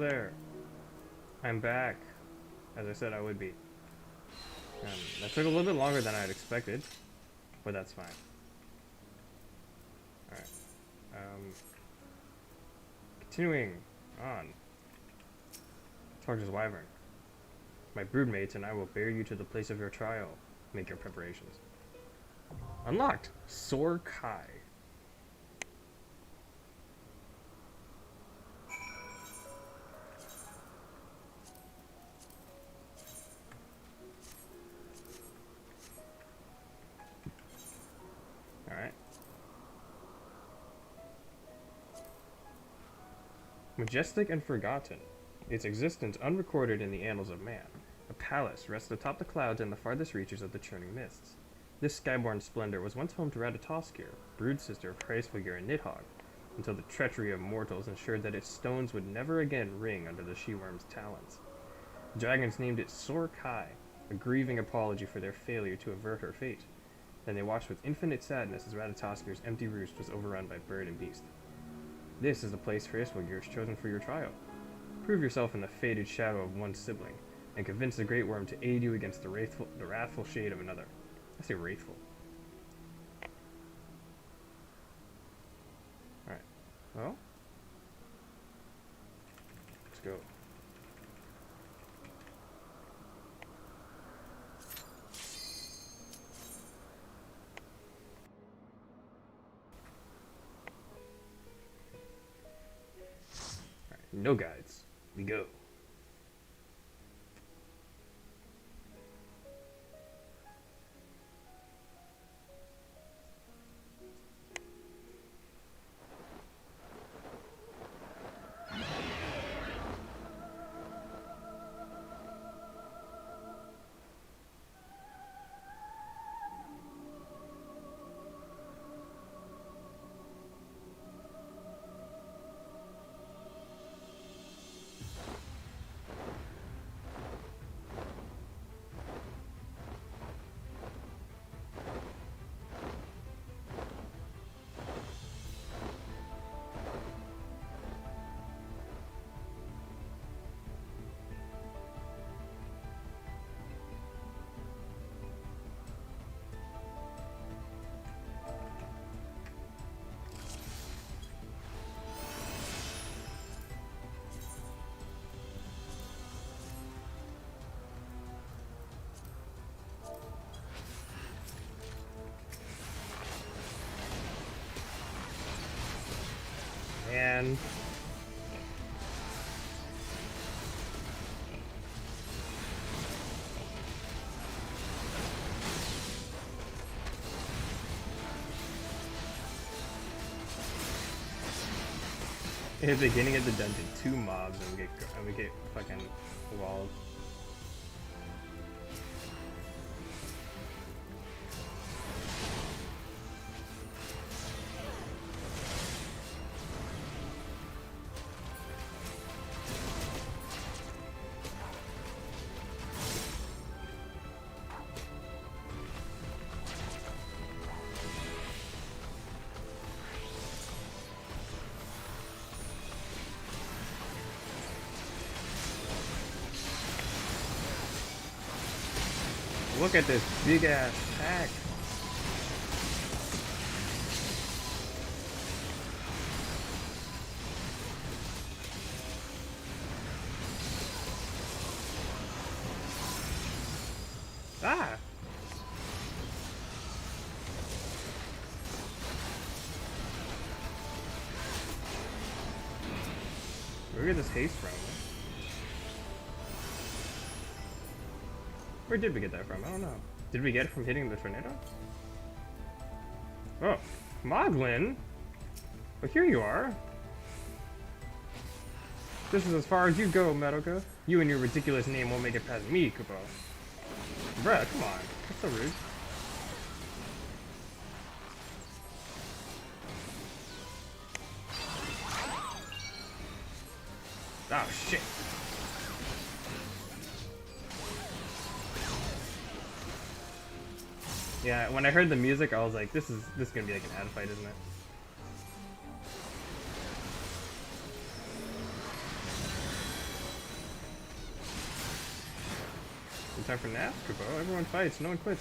there. I'm back. As I said I would be. That took a little bit longer than I had expected, but that's fine. Alright. Continuing on. Torches Wyvern. My broodmates and I will bear you to the place of your trial. Make your preparations. Unlocked! Sor Kai. Alright. Majestic and forgotten. Its existence unrecorded in the annals of man. A palace rests atop the clouds in the farthest reaches of the churning mists. This skyborn splendor was once home to Ratatoskir, brood sister of Hraesvelgir and Nidhogg, until the treachery of mortals ensured that its stones would never again ring under the she-worm's talons. The dragons named it Sor Kai, a grieving apology for their failure to avert her fate. Then they watched with infinite sadness as Ratatoskir's empty roost was overrun by bird and beast. This is the place Hraesvelgir has chosen for your trial. Prove yourself in the faded shadow of one sibling, and convince the Great Worm to aid you against the wrathful shade of another. I say wrathful. Alright. Well. Let's go. Alright, no guides. We go. And in the beginning of the dungeon, 2 mobs and we get fucking walled. Look at this big ass pack. Ah! Where did this haste from? Where did we get that from? I don't know. Did we get it from hitting the tornado? Oh, Moglin? Well, here you are. This is as far as you go, Madoka. You and your ridiculous name won't make it past me, Kupo. Bruh, come on. That's so rude. Oh, shit. Yeah, when I heard the music, I was like, this is gonna be like an ad fight, isn't it? It's time for naps, Kupo. Everyone fights, no one quits.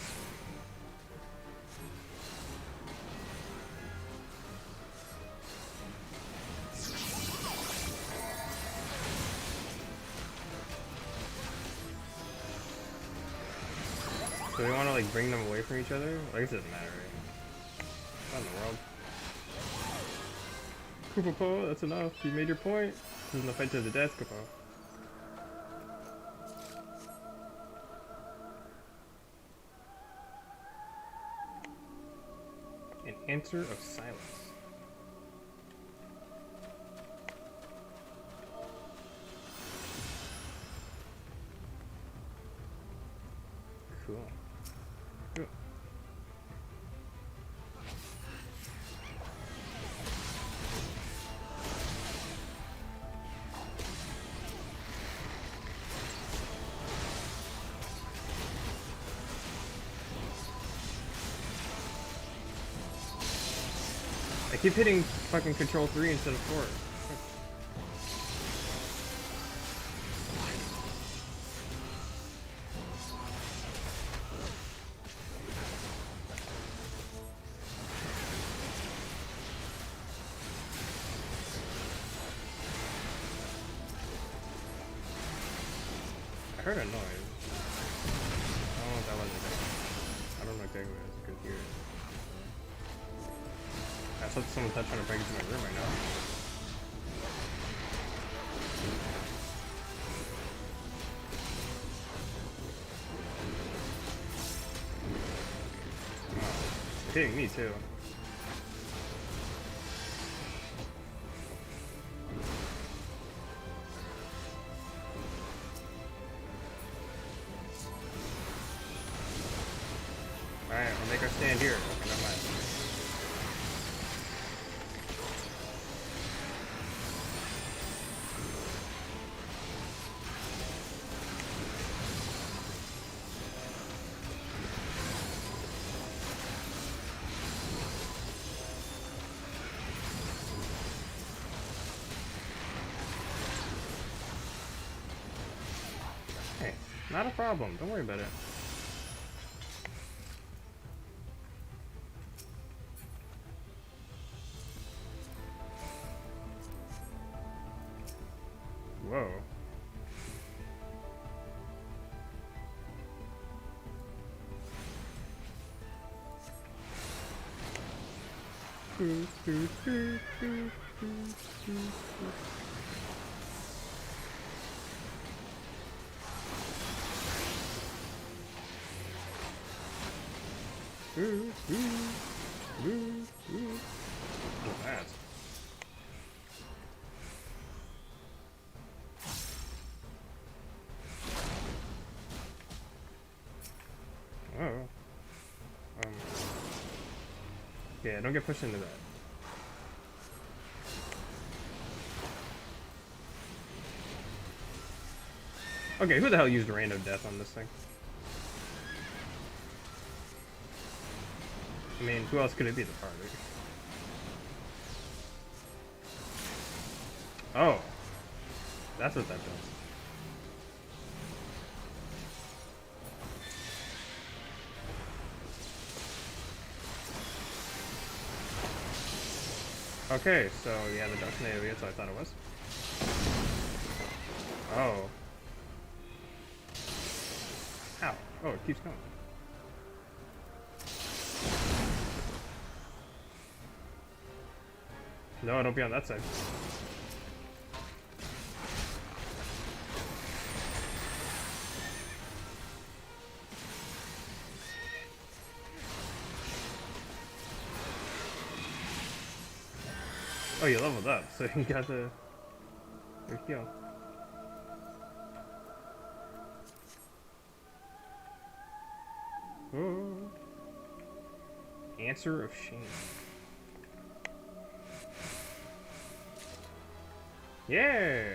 So we want to like bring them away from each other? I guess it doesn't matter, right? What in the world? Kupo, that's enough. You made your point. This isn't a fight to the death, Kupo. An answer of silence. Cool. Cool. I keep hitting fucking control 3 instead of 4. I heard a noise. I don't know what that was. I don't know exactly what it was. I couldn't hear it. I saw someone trying to break into my room right now. Oh, it's hitting me too. Alright, I'll make our stand here. Okay, never mind. Hey, not a problem. Don't worry about it. Whoa. What's that? Oh. Yeah, don't get pushed into that. Okay, who the hell used random death on this thing? I mean, who else could it be? The party? Oh. That's what that does. Okay, so yeah, the duck's native, that's what I thought it was. Oh. Ow. Oh, it keeps going. No, don't be on that side. Oh, you leveled up, so you got the your heal. Oh. Answer of shame. Yeah.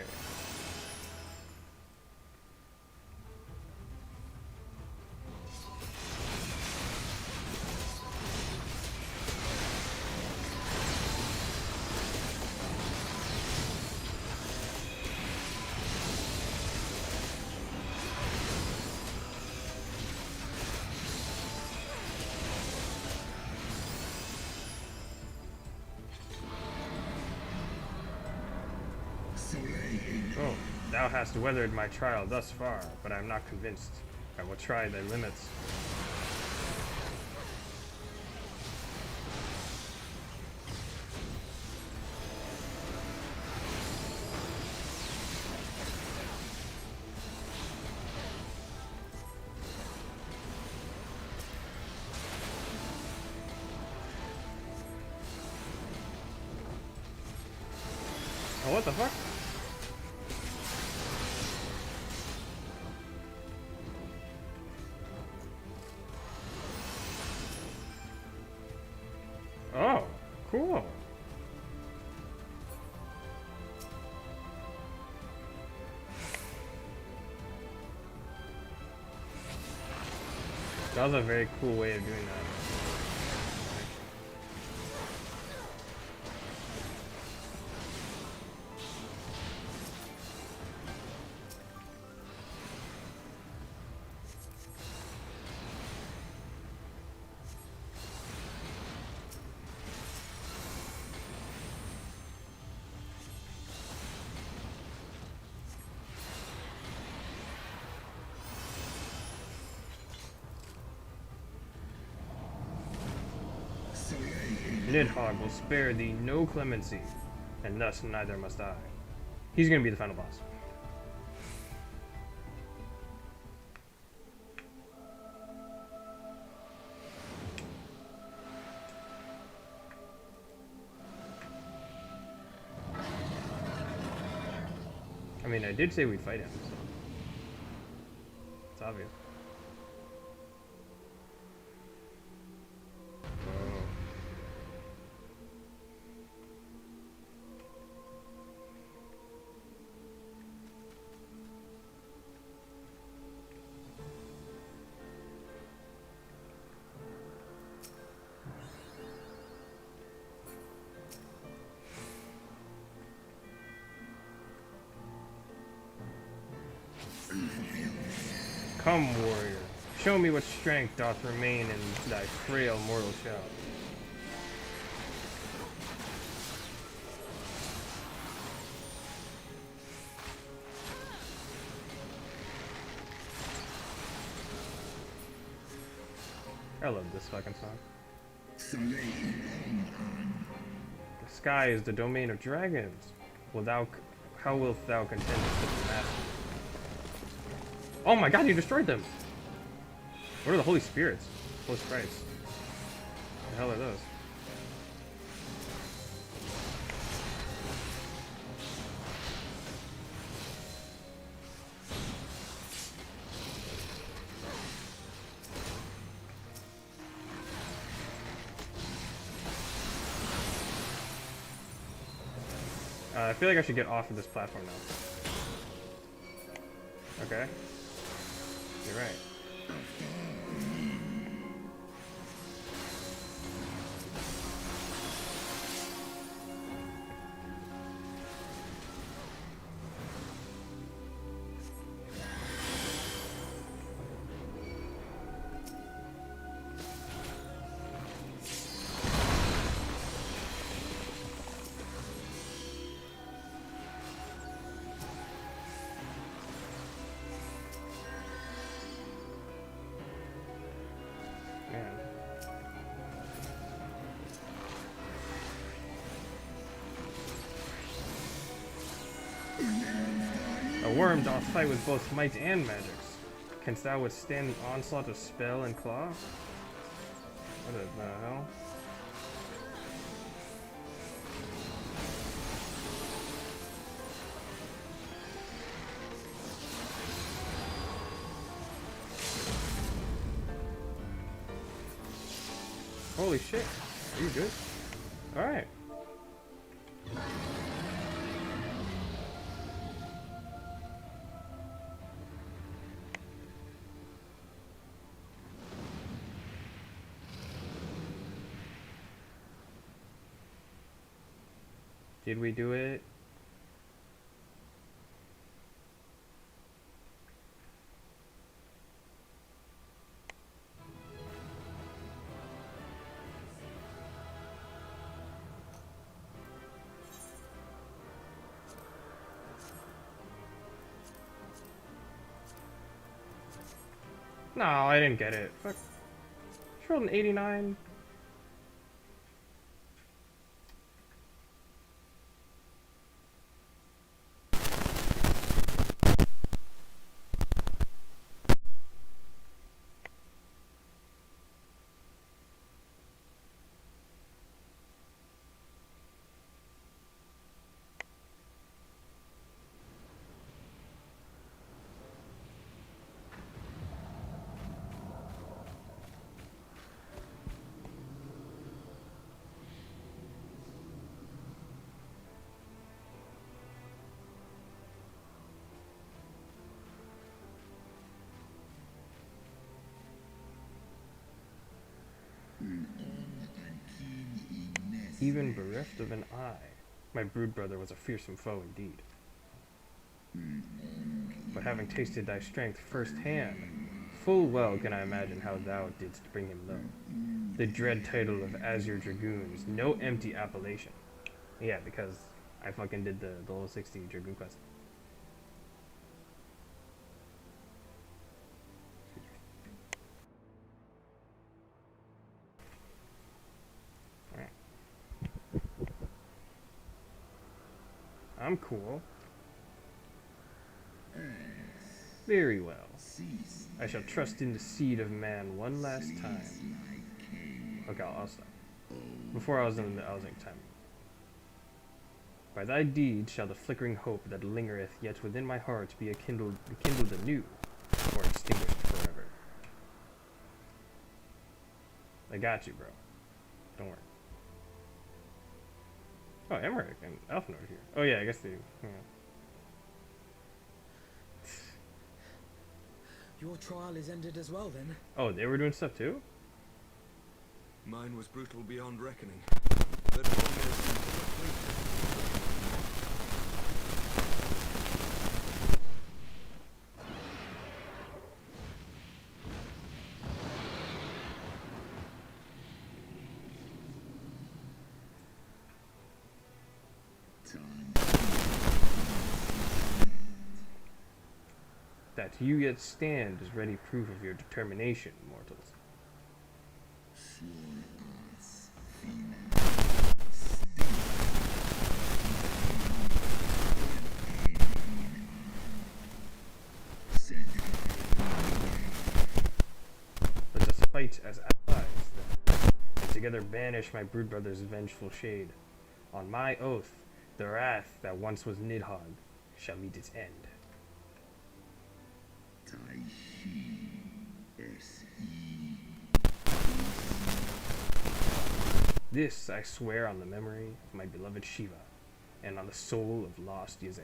hast weathered my trial thus far, but I am not convinced. I will try thy limits. Oh, what the fuck? Oh, cool. That was a very cool way of doing that. Nidhogg will spare thee no clemency, and thus neither must I. He's gonna be the final boss. I mean, I did say we'd fight him, so it's obvious. Come, warrior, show me what strength doth remain in thy frail mortal shell. I love this fucking song. The sky is the domain of dragons. How wilt thou contend with such a master? Oh my god, you destroyed them! What are the holy spirits? Holy Christ. What the hell are those? I feel like I should get off of this platform now. Okay. You're right. A worm doth fight with both might and magics. Canst thou withstand the onslaught of spell and claw? What the hell? Holy shit. Are you good? Alright. Did we do it? No, I didn't get it. Fuck. She rolled an 89. Even bereft of an eye, my brood brother was a fearsome foe indeed. But having tasted thy strength first hand, full well can I imagine how thou didst bring him low. The dread title of Azure Dragoons, no empty appellation. Yeah, because I fucking did the level 60 Dragoon quest. Alright. I'm cool. Very well. I shall trust in the seed of man one last time. Okay, I'll stop. Before I was in time. By thy deed shall the flickering hope that lingereth yet within my heart be kindled anew, or extinguished forever. I got you, bro. Don't worry. Oh, Emmerich and Elfnor are here. Oh yeah, I guess they. Yeah. Your trial is ended as well, then? Oh, they were doing stuff too? Mine was brutal beyond reckoning. But that you yet stand is ready proof of your determination, mortals. Let us fight as allies, then, and together banish my brood brother's vengeful shade. On my oath, the wrath that once was Nidhogg shall meet its end. This I swear on the memory of my beloved Shiva, and on the soul of lost Yazel.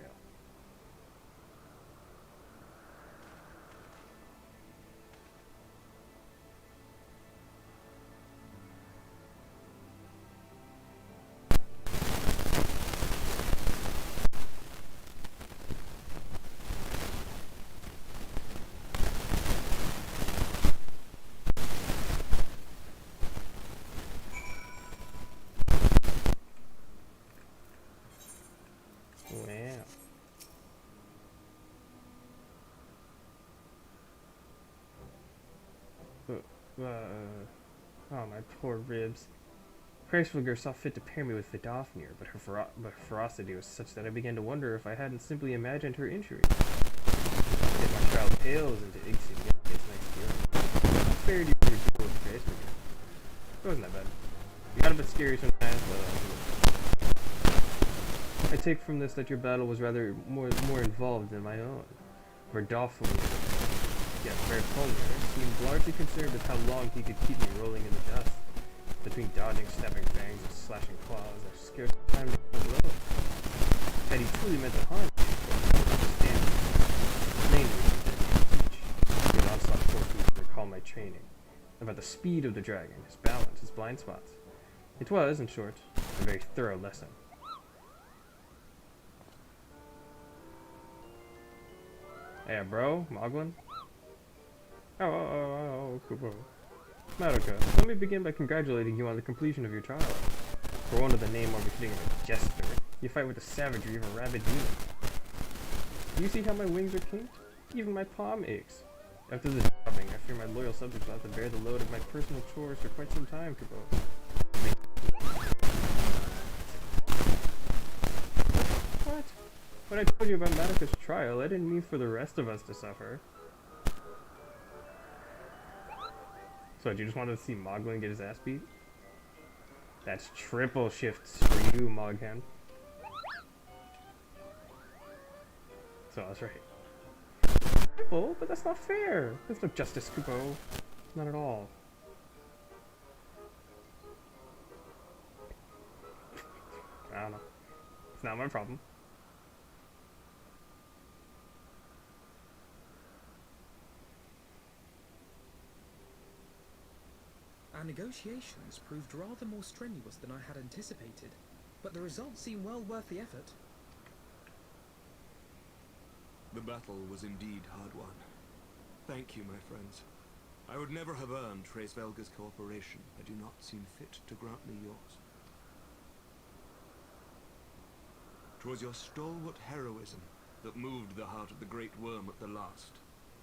Oh, my poor ribs. Chrysler saw fit to pair me with Vidofnir, but her ferocity was such that I began to wonder if I hadn't simply imagined her injury. Yet my trial pales into insignificance next year. How fair do you deal with Chrysler? It wasn't that bad. You got a bit scary sometimes, but I take from this that your battle was rather more involved than my own. Vidofnir, yet Bertolmir seemed largely concerned with how long he could keep me rolling in the dust. Between dodging, snapping fangs, and slashing claws, I scarce had time to blow. Had he truly meant to harm me, I would understand. Mainly, teach. The onslaught forced me to recall my training. About the speed of the dragon, his balance, his blind spots. It was, in short, a very thorough lesson. Hey, bro, Moglin? Cool. Madoka, let me begin by congratulating you on the completion of your trial. For one of the name more befitting of a jester, you fight with the savagery of a rabid demon. Do you see how my wings are kinked? Even my palm aches. After the jobbing, I fear my loyal subjects will have to bear the load of my personal chores for quite some time, Kubo. What? When I told you about Matica's trial, I didn't mean for the rest of us to suffer. So, do you just wanted to see Moglin get his ass beat? That's triple shifts for you, Moghand. So I was right. Triple? But that's not fair! There's no justice, Kubo. Not at all. I don't know. It's not my problem. Our negotiations proved rather more strenuous than I had anticipated, but the results seem well worth the effort. The battle was indeed hard won. Thank you, my friends. I would never have earned Hraesvelga's cooperation had you not seen fit to grant me yours. 'Twas your stalwart heroism that moved the heart of the Great Worm at the last.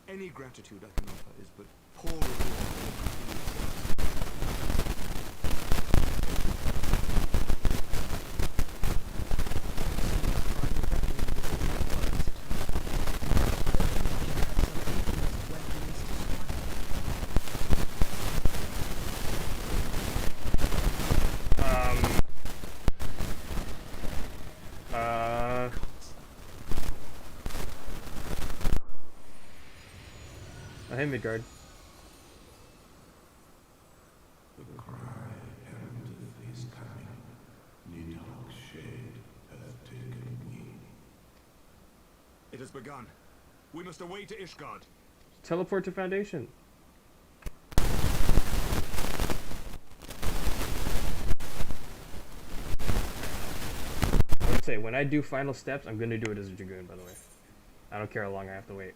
Any gratitude I can offer is but poor reward for your continued service. Hey, Midgard. The cry heraldeth is coming. Nidhogg's shade hath taken wing. It has begun. We must away to Ishgard. Teleport to Foundation. I would say, when I do final steps, I'm gonna do it as a Dragoon, by the way. I don't care how long I have to wait.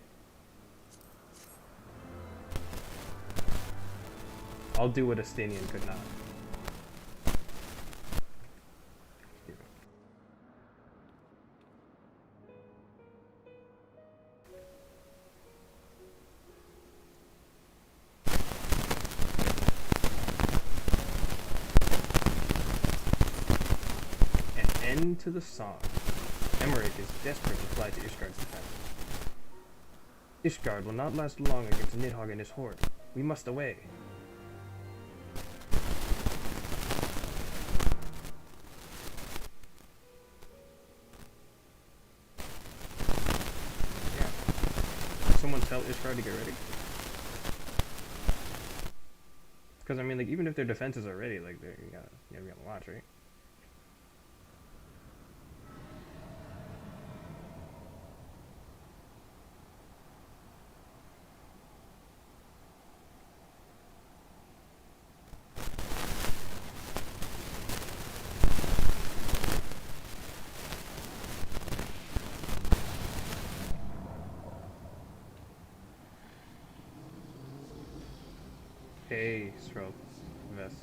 I'll do what Estinian could not. An end to the song. Emmerich is desperate to fly to Ishgard's defense. Ishgard will not last long against Nidhogg and his horde. We must away. Someone tell Ishgard to get ready? Because I mean, like, even if their defenses are ready, like, you gotta be on the watch, right? Hey, Stroke. Vest.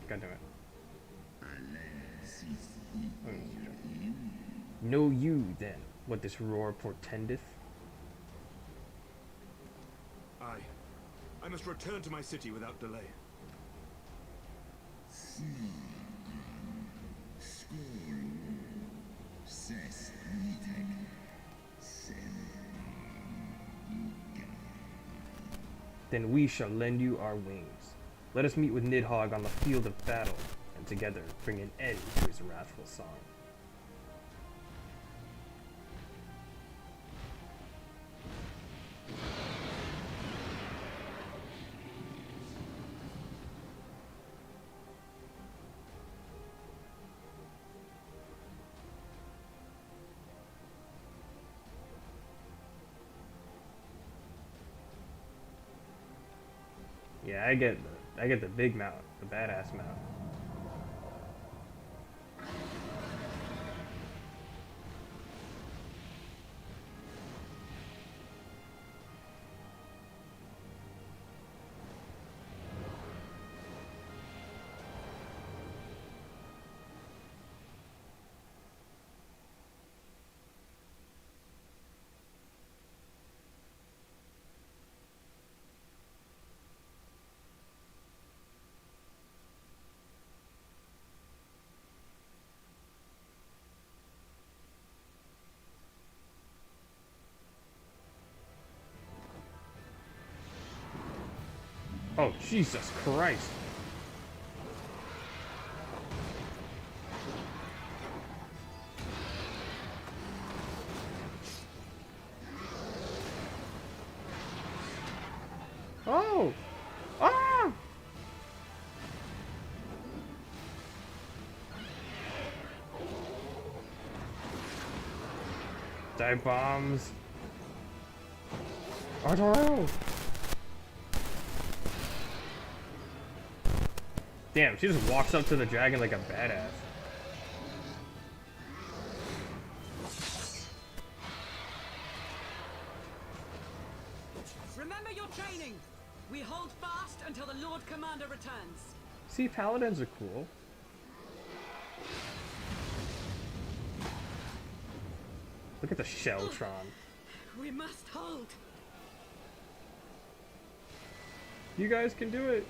God damn it. Know you, then, what this roar portendeth? Aye. I must return to my city without delay. Then we shall lend you our wings. Let us meet with Nidhogg on the field of battle, and together bring an end to his wrathful song. Yeah, I get the big mount, the badass mount. Oh, Jesus Christ. Oh! Ah! Dive bombs. Arturo! Damn, she just walks up to the dragon like a badass. Remember your training. We hold fast until the Lord Commander returns. See, paladins are cool. Look at the Shelltron. We must hold. You guys can do it.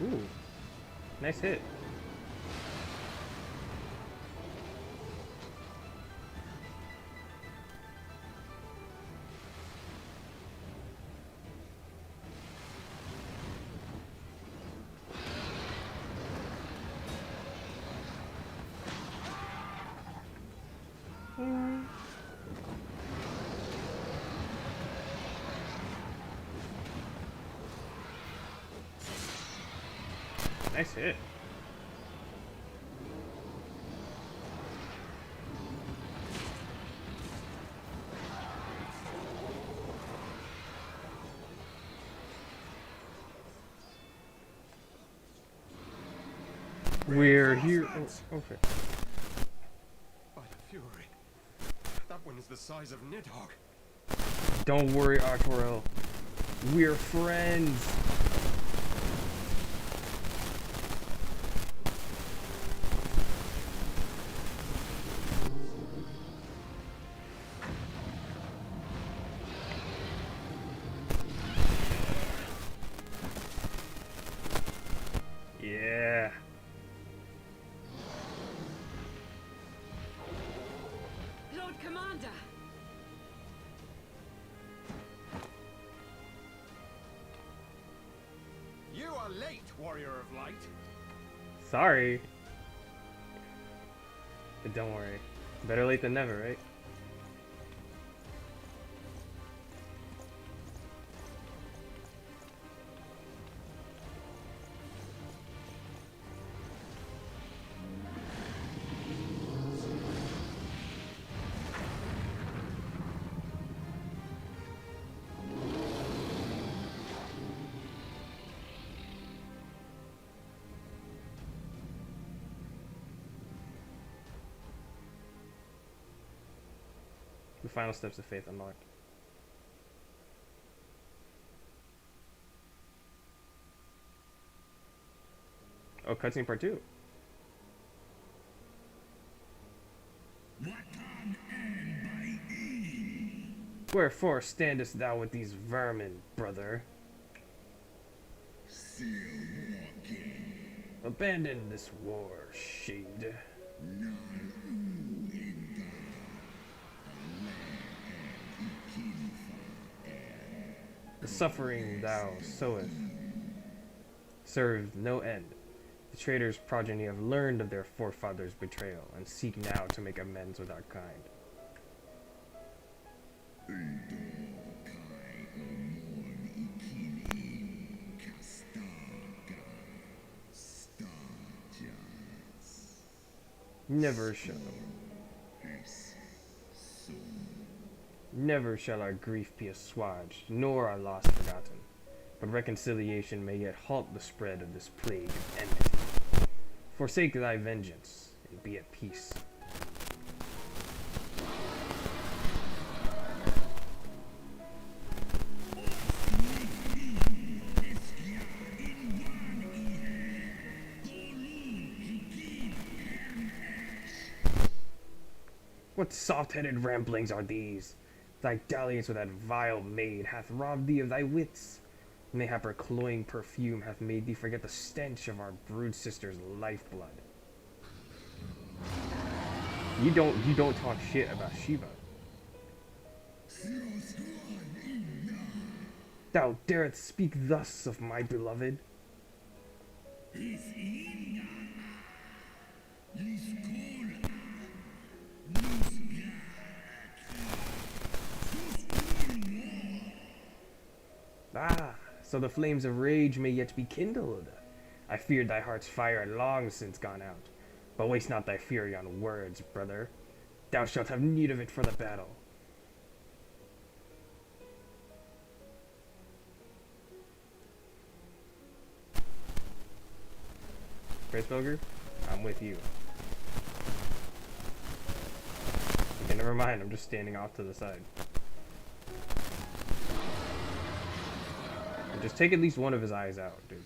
Ooh, nice hit. Nice hit. We're here. Oh, okay. By the Fury. That one is the size of Nidhogg. Don't worry, Arturo. We're friends. Yeah. Lord Commander. You are late, Warrior of Light. Sorry. But don't worry. Better late than never, right? The final steps of faith unlocked. Oh, cutscene part 2. Wherefore standest thou with these vermin, brother? Abandon this war, shade. The suffering thou sowest served no end. The traitor's progeny have learned of their forefathers' betrayal and seek now to make amends with our kind. Never shall. Never shall our grief be assuaged, nor our loss forgotten. But reconciliation may yet halt the spread of this plague of enmity. Forsake thy vengeance, and be at peace. What soft-headed ramblings are these? Thy dalliance with that vile maid hath robbed thee of thy wits. Mayhap her cloying perfume hath made thee forget the stench of our brood sister's lifeblood. You don't talk shit about Shiva. Thou darest speak thus of my beloved? Ah, so the flames of rage may yet be kindled. I feared thy heart's fire had long since gone out. But waste not thy fury on words, brother. Thou shalt have need of it for the battle. Gracebilger, I'm with you. Okay, never mind, I'm just standing off to the side. Just take at least one of his eyes out, dude.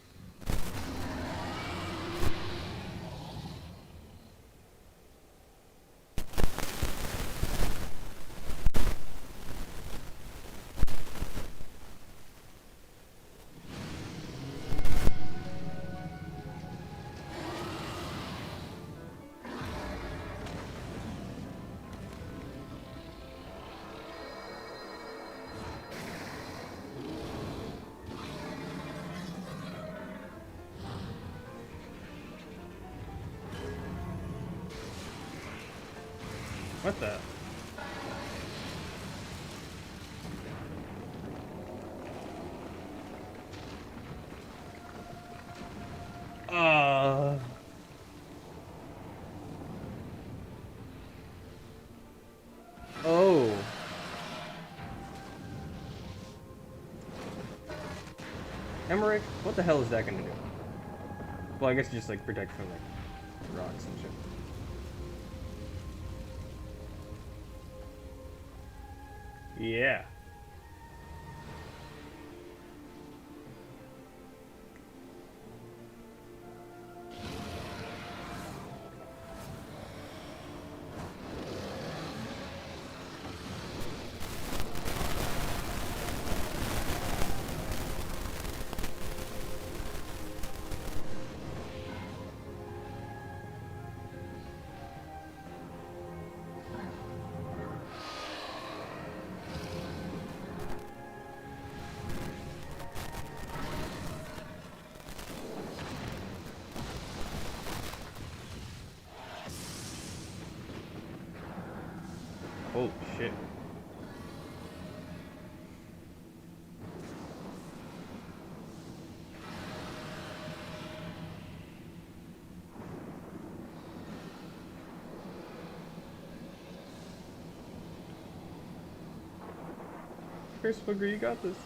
What the? Oh. Emmerich, what the hell is that gonna do? Well, I guess just like protect from like rocks and shit. Yeah. Holy shit. Chris Booger, you got this.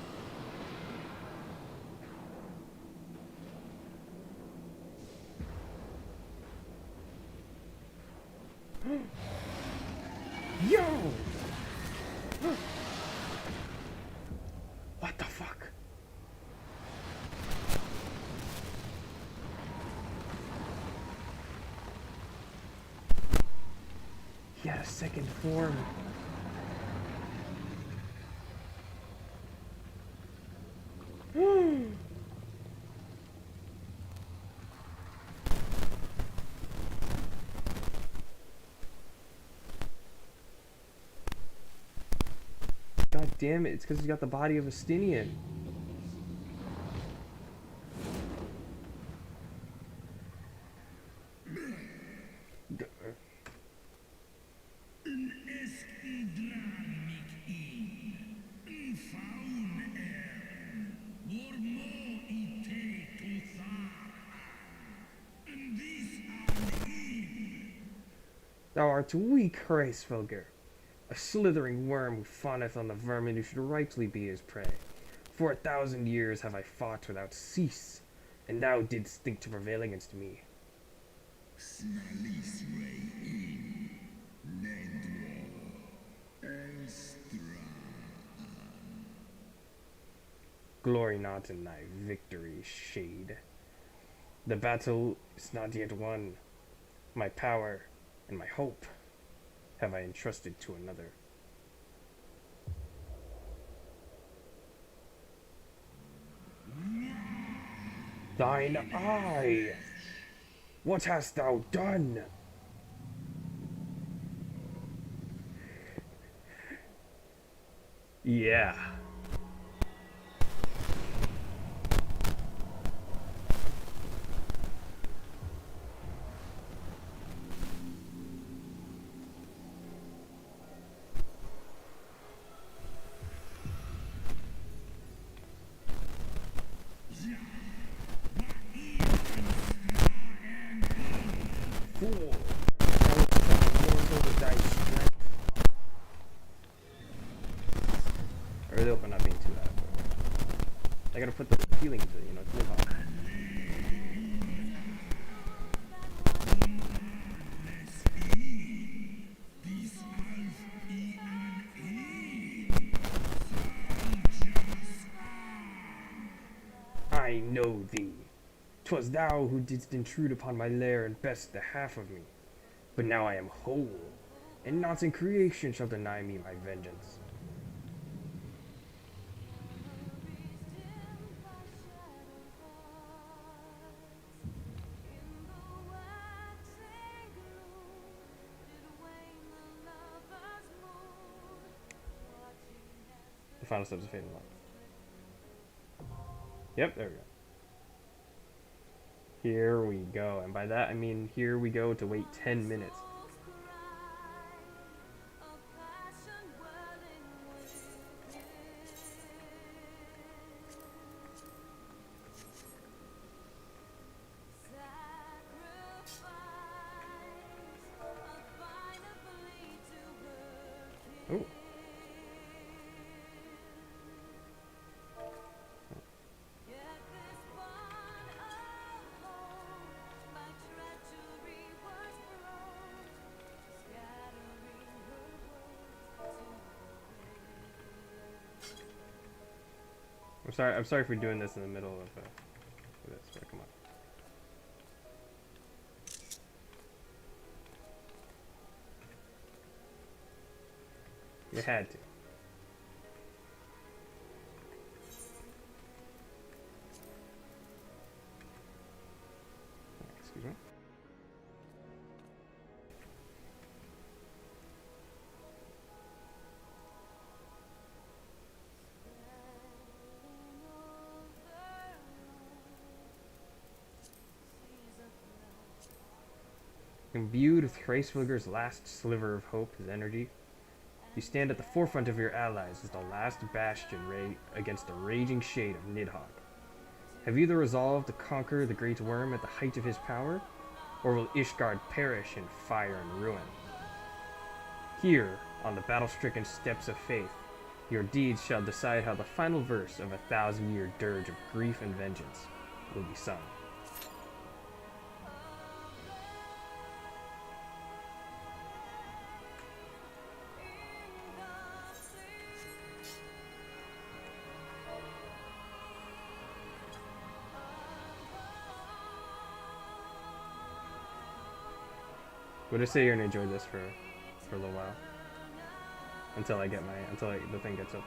Yo! What the fuck? He had a second form. God damn it, it's because he's got the body of a Stinian. Thou art weak, Hraesvelgr, a slithering worm who fawneth on the vermin who should rightly be his prey. For 1,000 years have I fought without cease, and thou didst think to prevail against me. Glory not in thy victory, shade. The battle is not yet won. My power and my hope have I entrusted to another. Thine eye! What hast thou done? Yeah. Fool! I really hope I'm not being too loud. I gotta put the feeling into it, you know, it's really hard. I know thee. 'Twas thou who didst intrude upon my lair and best the half of me. But now I am whole, and naught in creation shall deny me my vengeance. The final steps of Fading Light. Yep, there we go. Here we go. And by that I mean here we go to wait 10 minutes. Oh. I'm sorry for doing this in the middle of this, but come on. You had to. Excuse me. Imbued with Hraesvelgur's last sliver of hope, his energy, you stand at the forefront of your allies as the last bastion against the raging shade of Nidhogg. Have you the resolve to conquer the Great Worm at the height of his power, or will Ishgard perish in fire and ruin? Here, on the battle-stricken steps of faith, your deeds shall decide how the final verse of a 1,000-year dirge of grief and vengeance will be sung. We'll just sit here and enjoy this for a little while until the thing gets up.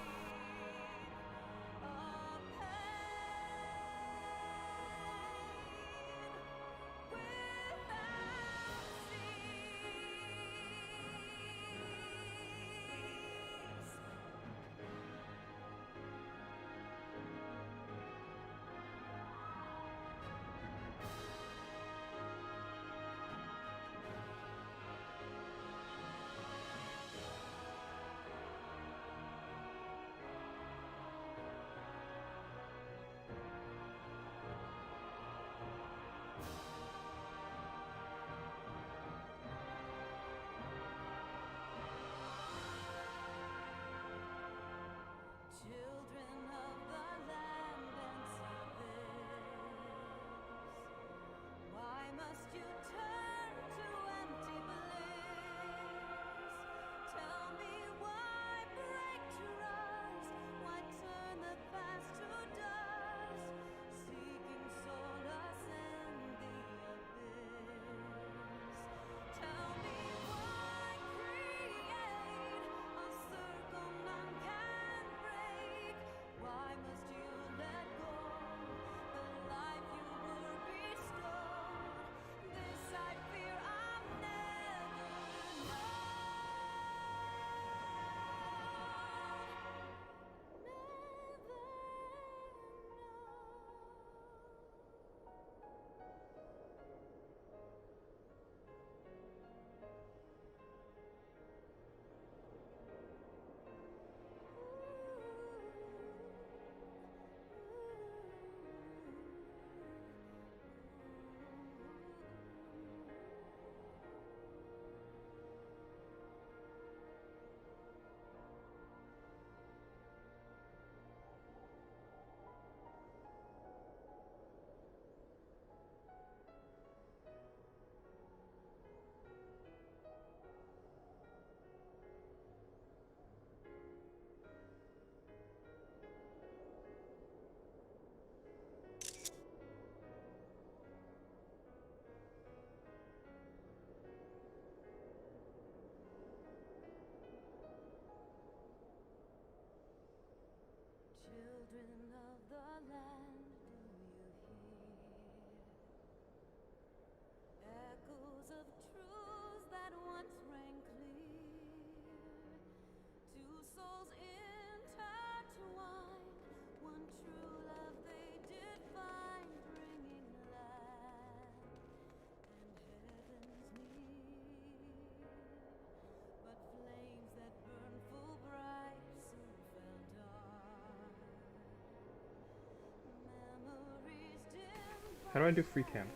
How do I do free cam?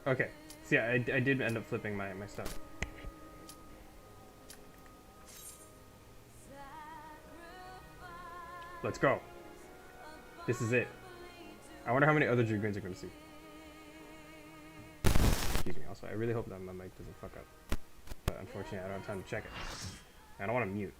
Okay, so yeah, I did end up flipping my stuff. Let's go. This is it. I wonder how many other Dragoons are going to see. Excuse me, also, I really hope that my mic doesn't fuck up. But unfortunately, I don't have time to check it. I don't want to mute.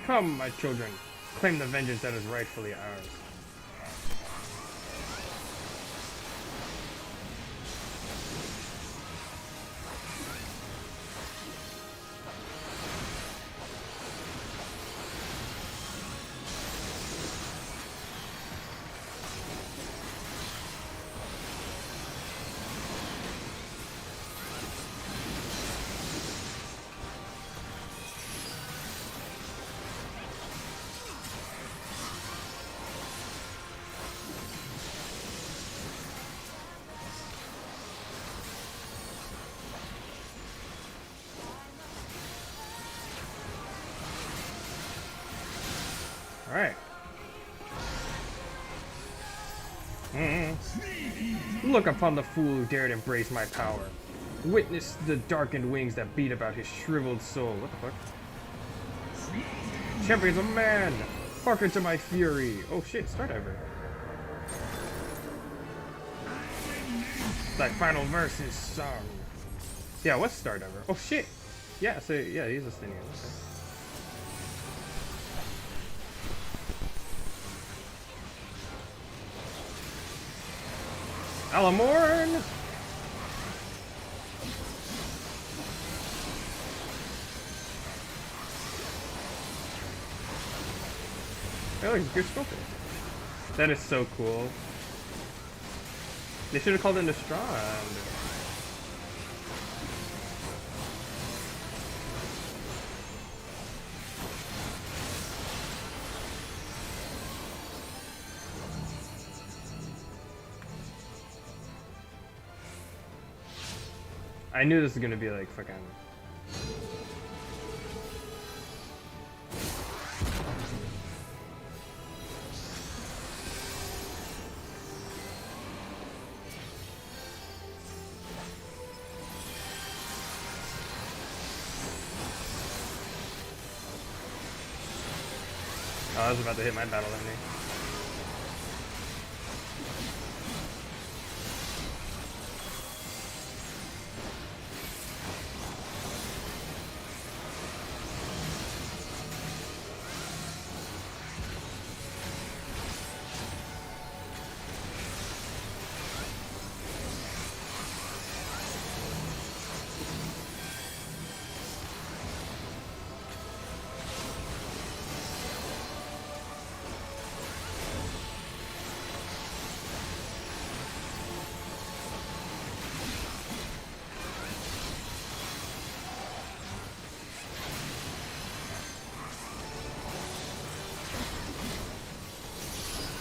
Come, my children, claim the vengeance that is rightfully ours. Alright. Look upon the fool who dared embrace my power. Witness the darkened wings that beat about his shriveled soul. What the fuck? Champions of man! Hearken to my fury! Oh shit, Stardiver. Thy final verse is sung. Yeah, what's Stardiver? Oh shit! Yeah, so yeah, he's a Stinian. Okay. Alamorn! That looks good sculpting. That is so cool. They should have called it Nostrand. I knew this was gonna be like fucking. Oh, I was about to hit my battle ending.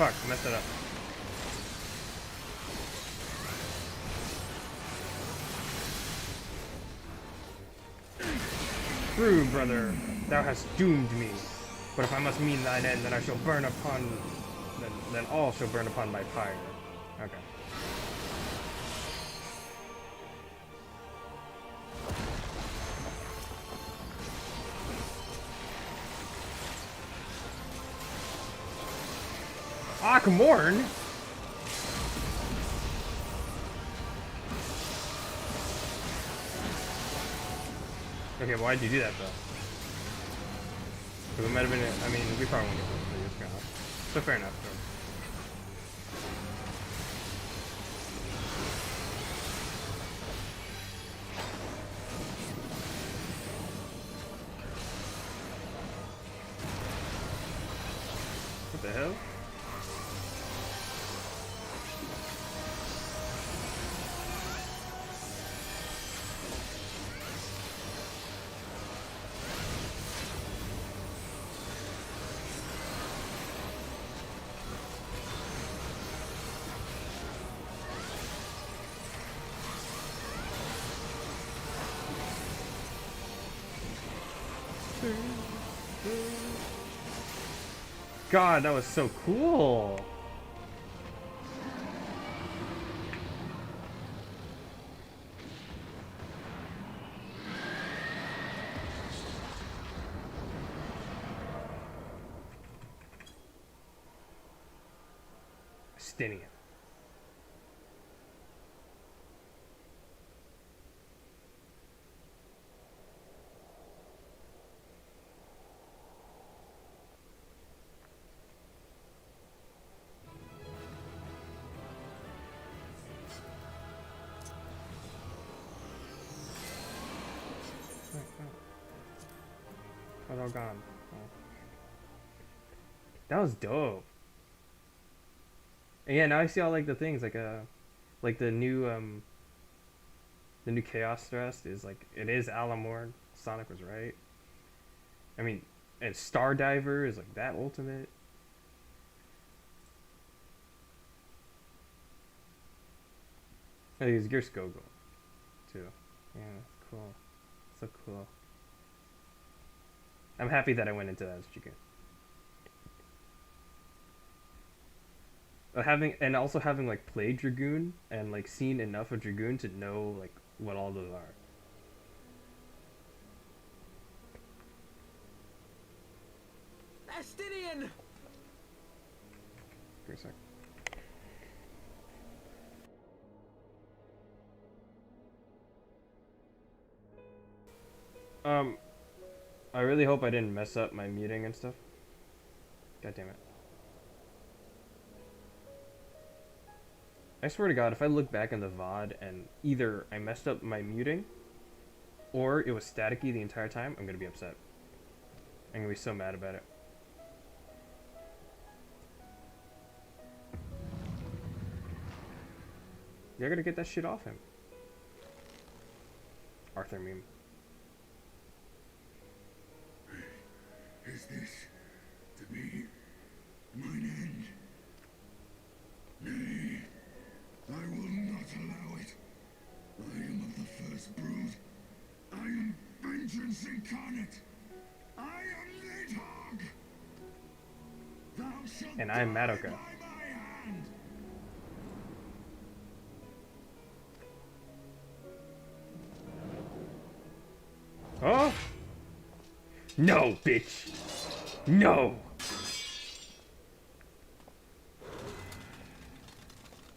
fuck, I messed it up. True, brother, thou hast doomed me. But if I must mean thine end, then I shall burn upon... Then all shall burn upon my pyre. Okay. Akamorn? Okay, why'd you do that though? Because it might have been, I mean, we probably won't get this video, so fair enough. So. What the hell? God, that was so cool. Stinian. Oh, they're all gone. Oh. That was dope. And yeah, now I see all like the things like the new Chaos Thrust is like it is Alamorn. Sonic was right. I mean, and Stardiver is like that ultimate. I use Gear Skogo too. Yeah, that's cool. So cool. I'm happy that I went into that as Dragoon. Also having like played Dragoon and like seen enough of Dragoon to know like what all those are. Estinian! For a sec. I really hope I didn't mess up my muting and stuff. God damn it. I swear to God, if I look back in the VOD and either I messed up my muting or it was staticky the entire time, I'm gonna be upset. I'm gonna be so mad about it. You're gonna get that shit off him. Arthur meme. Is this to be mine end? Nay, I will not allow it. I am of the first brood. I am vengeance incarnate. I am Nidhogg. Thou shalt And I'm die Madoka. by my hand. Oh! No, bitch! No!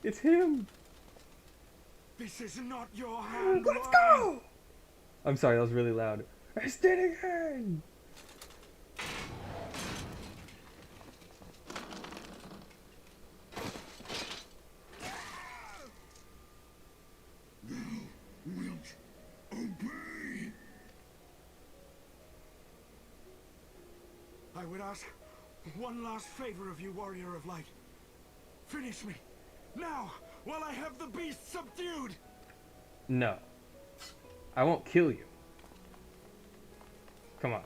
It's him! This is not your hand. Let's go! I'm sorry, that was really loud. Estinian! Thou wilt obey. I would ask one last favor of you, Warrior of Light. Finish me, now, while I have the beast subdued! No. I won't kill you. Come on.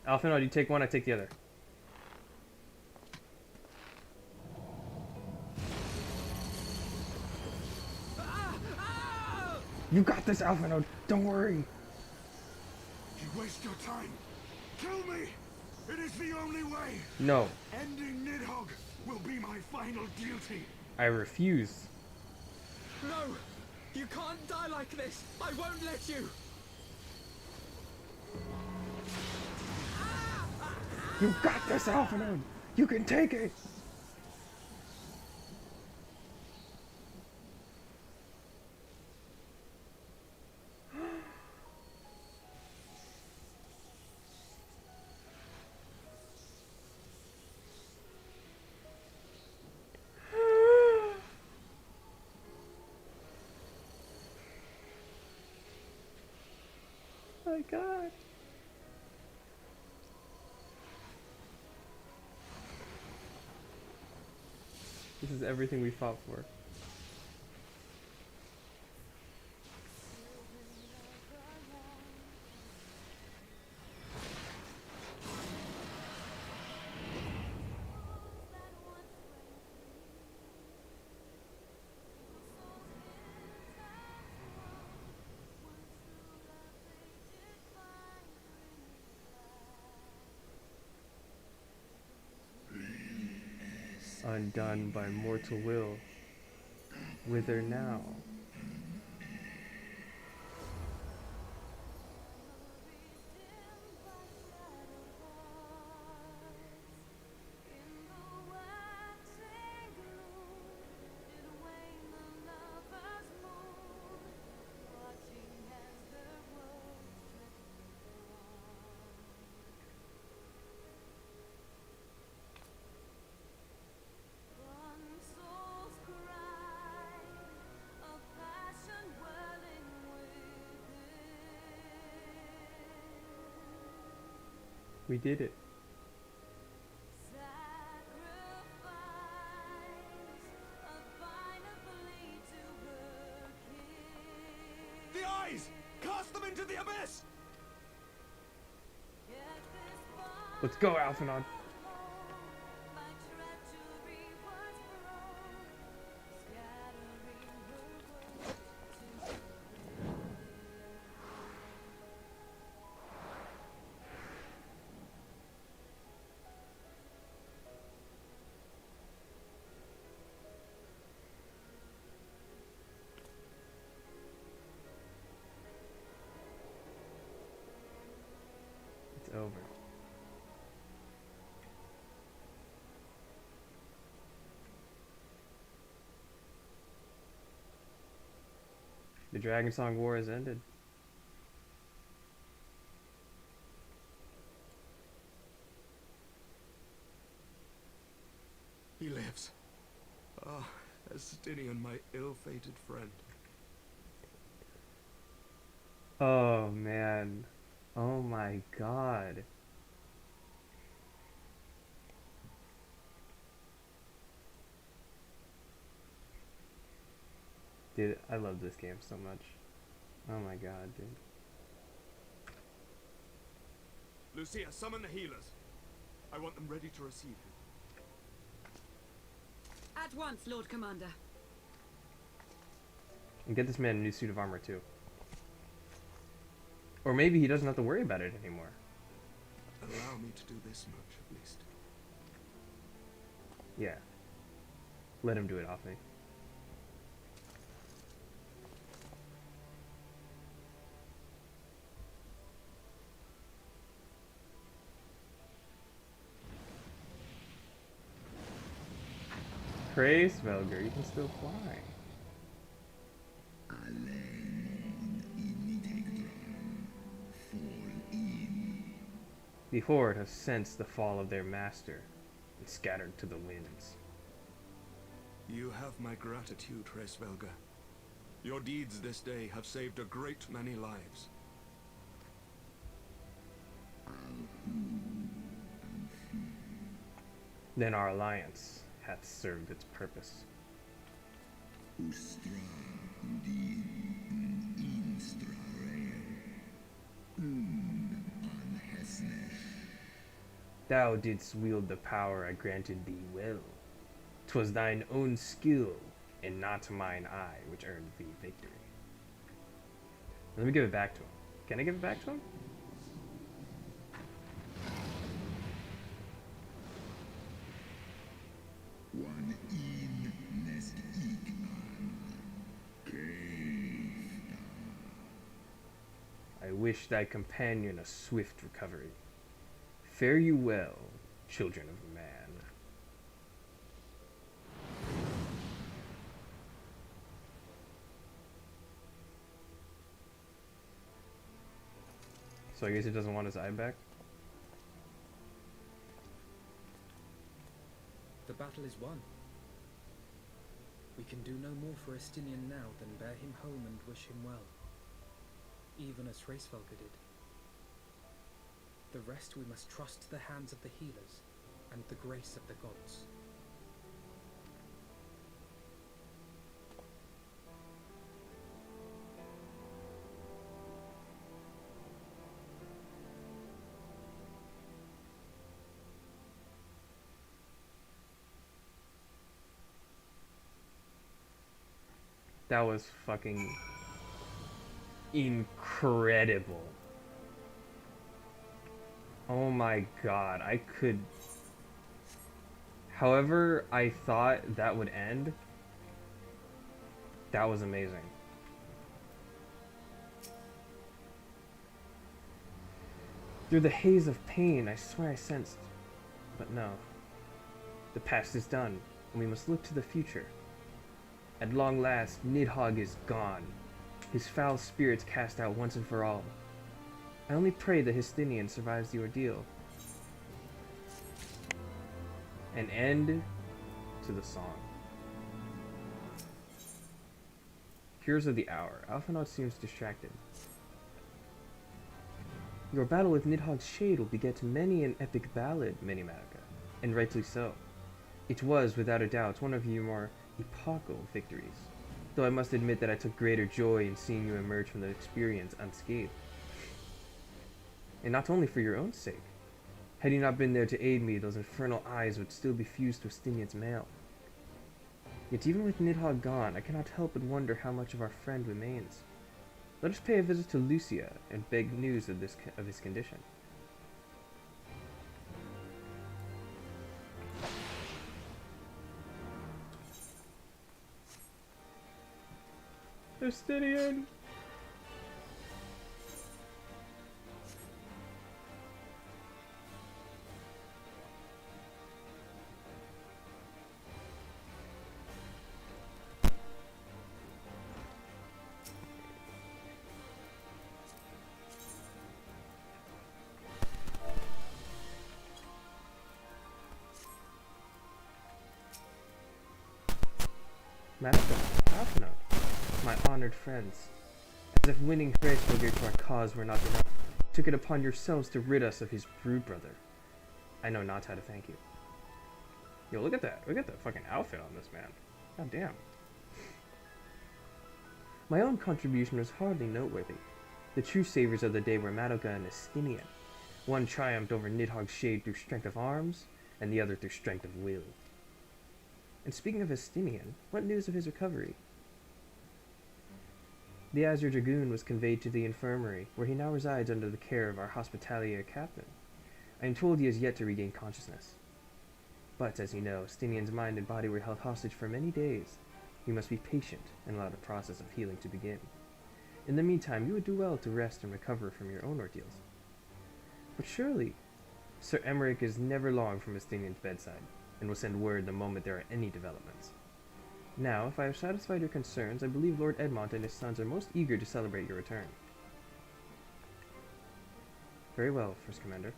Alphinaud, you take one, I take the other. You got this, Alpha. Don't worry. You waste your time. Kill me! It is the only way! No, Ending Nidhogg will be my final duty! I refuse. No! You can't die like this! I won't let you! You got this, Alpha. You can take it. My God. This is everything we fought for. Undone by mortal will, wither now. We did it. The eyes! Cast them into the abyss! Let's go, Alphanon. It's over. The Dragonsong War has ended. He lives. Ah, Estinian, my ill-fated friend. Oh man. Oh my God. Dude, I love this game so much. Oh my God, dude. Lucia, summon the healers. I want them ready to receive him. At once, Lord Commander. And get this man a new suit of armor too. Or maybe he doesn't have to worry about it anymore. Allow me to do this much, at least. Yeah. Let him do it off me. Praise Velger, you can still fly. The Horde has sensed the fall of their master and scattered to the winds. You have my gratitude, Reuploaded. Your deeds this day have saved a great many lives. Then our alliance hath served its purpose. Thou didst wield the power I granted thee well. 'Twas thine own skill, and not mine eye, which earned thee victory. Let me give it back to him. Can I give it back to him? One in nest Igman. Cave. I wish thy companion a swift recovery. Fare you well, children of man. So I guess he doesn't want his eye back? The battle is won. We can do no more for Estinian now than bear him home and wish him well. Even as Hraesvelgr did. The rest we must trust to the hands of the healers and the grace of the gods. That was fucking incredible. Oh my god, I could... However I thought that would end, that was amazing. Through the haze of pain, I swear I sensed... But no. The past is done, and we must look to the future. At long last, Nidhogg is gone, his foul spirits cast out once and for all. I only pray the Histinian survives the ordeal. An end to the song. Heroes of the Hour. Alphinaud seems distracted. Your battle with Nidhogg's shade will beget many an epic ballad, Minimatica, and rightly so. It was, without a doubt, one of your more epochal victories, though I must admit that I took greater joy in seeing you emerge from the experience unscathed. And not only for your own sake. Had you not been there to aid me, those infernal eyes would still be fused to Estinian's mail. Yet even with Nidhogg gone, I cannot help but wonder how much of our friend remains. Let us pay a visit to Lucia and beg news of his condition. Estinian! Alphinaud, my honored friends, as if winning Hraesvelgr to our cause were not enough, took it upon yourselves to rid us of his brood brother. I know not how to thank you. Yo, look at that. Look at the fucking outfit on this man. God damn. My own contribution was hardly noteworthy. The true saviors of the day were Madoka and Estinian. One triumphed over Nidhogg's shade through strength of arms, and the other through strength of will. And speaking of Estinian, what news of his recovery? The Azure Dragoon was conveyed to the infirmary, where he now resides under the care of our hospitalier captain. I am told he has yet to regain consciousness. But, as you know, Estinian's mind and body were held hostage for many days. You must be patient and allow the process of healing to begin. In the meantime, you would do well to rest and recover from your own ordeals. But surely, Sir Emmerich is never long from Estinian's bedside, and will send word the moment there are any developments. Now, if I have satisfied your concerns, I believe Lord Edmont and his sons are most eager to celebrate your return. Very well, First Commander.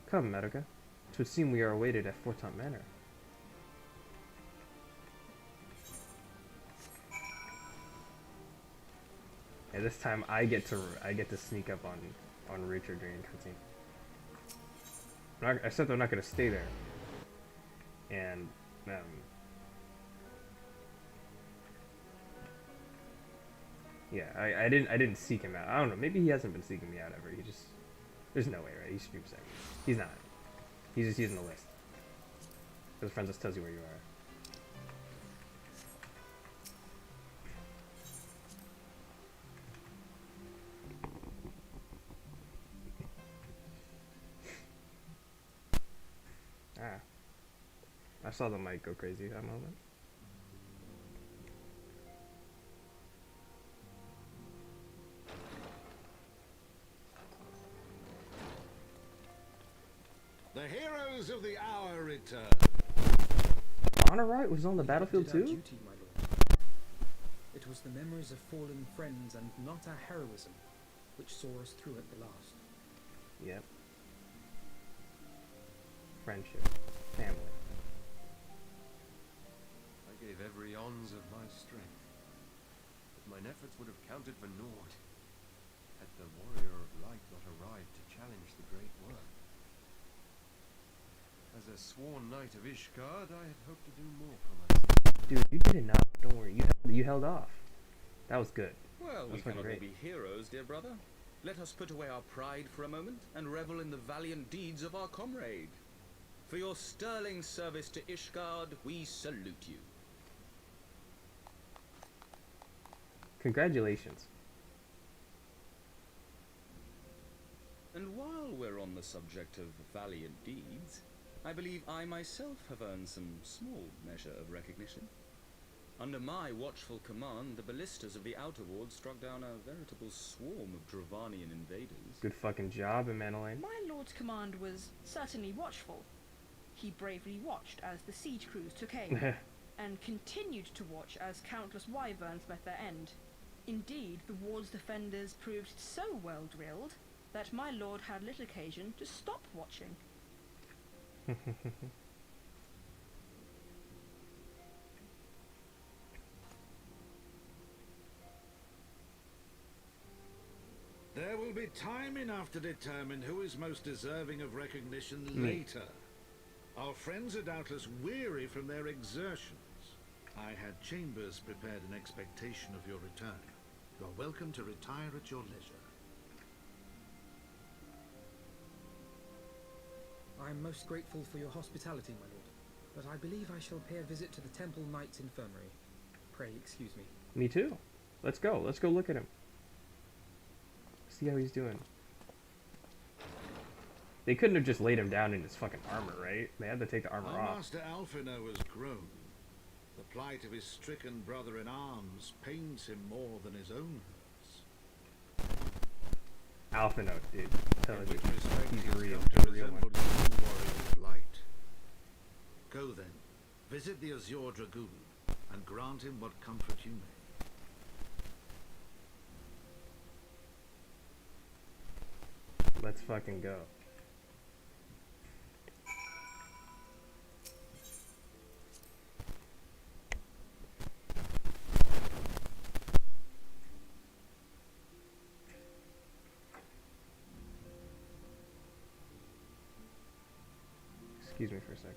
Come, Madoka. 'Twould seem we are awaited at Fortaunt Manor. Yeah, this time I get to sneak up on Richard during cutscene. I said I'm not gonna stay there. And yeah, I didn't seek him out. I don't know. Maybe he hasn't been seeking me out ever. He just there's no way, right? He stream saying he's not. He's just using the list. Because friends just tells you where you are. saw the mic go crazy that moment. The heroes of the hour return. Honor Right was on the battlefield Did our too? duty, my lord. It was the memories of fallen friends and not our heroism which saw us through at the last. Yep. Friendship. Family. I gave every ounce of my strength, but mine efforts would have counted for naught had the warrior of light not arrived to challenge the great worm. As a sworn knight of Ishgard, I had hoped to do more for my city. Dude, you did enough. Don't worry. You held off. That was good. Well, we That's fucking cannot all great. be heroes, dear brother. Let us put away our pride for a moment and revel in the valiant deeds of our comrade. For your sterling service to Ishgard, we salute you. Congratulations. And while we're on the subject of valiant deeds, I believe I myself have earned some small measure of recognition. Under my watchful command, the ballistas of the Outer Ward struck down a veritable swarm of Dravanian invaders. Good fucking job, Emmanuel. My lord's command was certainly watchful. He bravely watched as the siege crews took aim, and continued to watch as countless wyverns met their end. Indeed, the ward's defenders proved so well drilled that my lord had little occasion to stop watching. There will be time enough to determine who is most deserving of recognition Me. later. Our friends are doubtless weary from their exertions. I had chambers prepared in expectation of your return. You are welcome to retire at your leisure. I am most grateful for your hospitality, my lord, but I believe I shall pay a visit to the Temple Knight's Infirmary. Pray excuse me. Me too. Let's go. Let's go look at him. See how he's doing. They couldn't have just laid him down in his fucking armor, right? They had to take the armor Our off. master Alphino has grown. The plight of his stricken brother in arms pains him more than his own hurts. Alphino, dude. Tell In you, which respect he he's has real. come to He's a real resemble one. the true warrior of light. Go then, visit the Azure Dragoon, and grant him what comfort you may. Let's fucking go. Excuse me for a sec.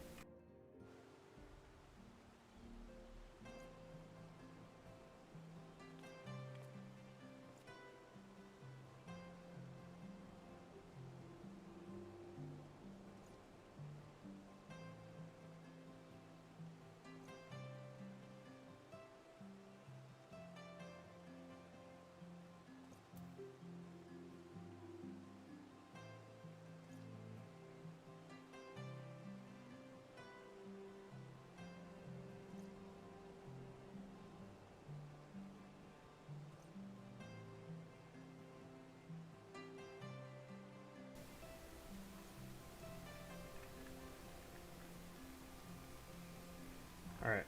Alright,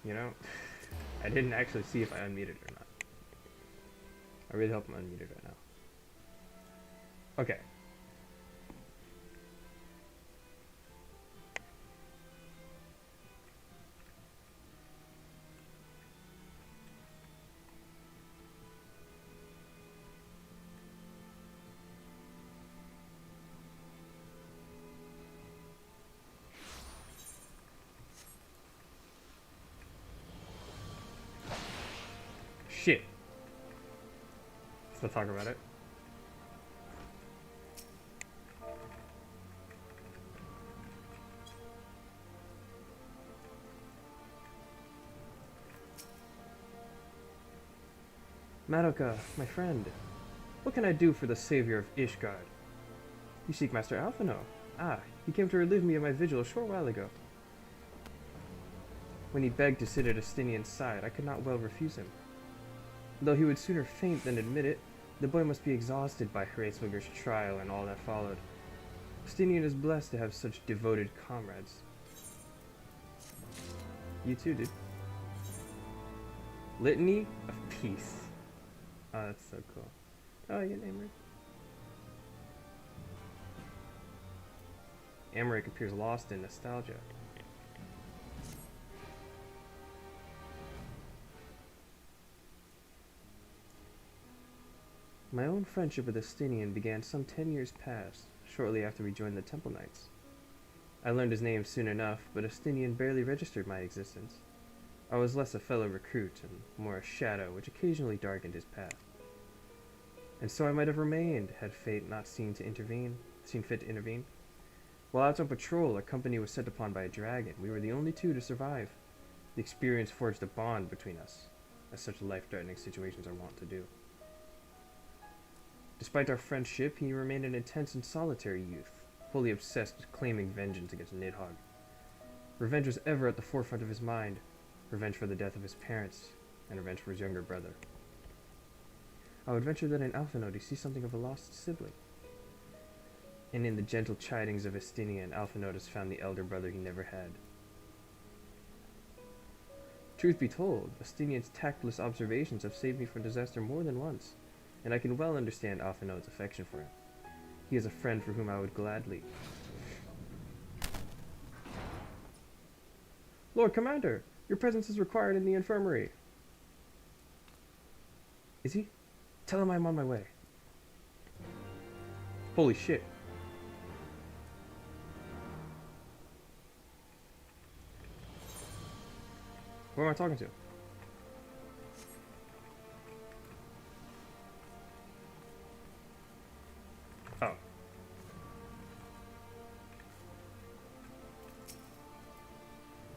you know, I didn't actually see if I unmuted or not. I really hope I'm unmuted right now. Okay. Shit. Let's not talk about it. Madoka, my friend. What can I do for the savior of Ishgard? You seek Master Alphino. Ah, He came to relieve me of my vigil a short while ago. When he begged to sit at Estinian's side, I could not well refuse him. Though he would sooner faint than admit it, the boy must be exhausted by Hraesvelgur's trial and all that followed. Estinian is blessed to have such devoted comrades. You too, dude. Litany of Peace. Oh, that's so cool. Oh, you get Amric. Amric appears lost in nostalgia. My own friendship with Estinian began some 10 years past, shortly after we joined the Temple Knights. I learned his name soon enough, but Estinian barely registered my existence. I was less a fellow recruit and more a shadow which occasionally darkened his path. And so I might have remained had fate not seen fit to intervene. While out on patrol, our company was set upon by a dragon. We were the only two to survive. The experience forged a bond between us, as such life-threatening situations are wont to do. Despite our friendship, he remained an intense and solitary youth, fully obsessed with claiming vengeance against Nidhogg. Revenge was ever at the forefront of his mind. Revenge for the death of his parents, and revenge for his younger brother. I would venture that in Alphinaud he sees something of a lost sibling. And in the gentle chidings of Estinian, Alphinaud has found the elder brother he never had. Truth be told, Estinian's tactless observations have saved me from disaster more than once, and I can well understand Alphinaud's affection for him. He is a friend for whom I would gladly... Lord Commander, your presence is required in the infirmary. Is he? Tell him I'm on my way. Holy shit. Who am I talking to? Oh.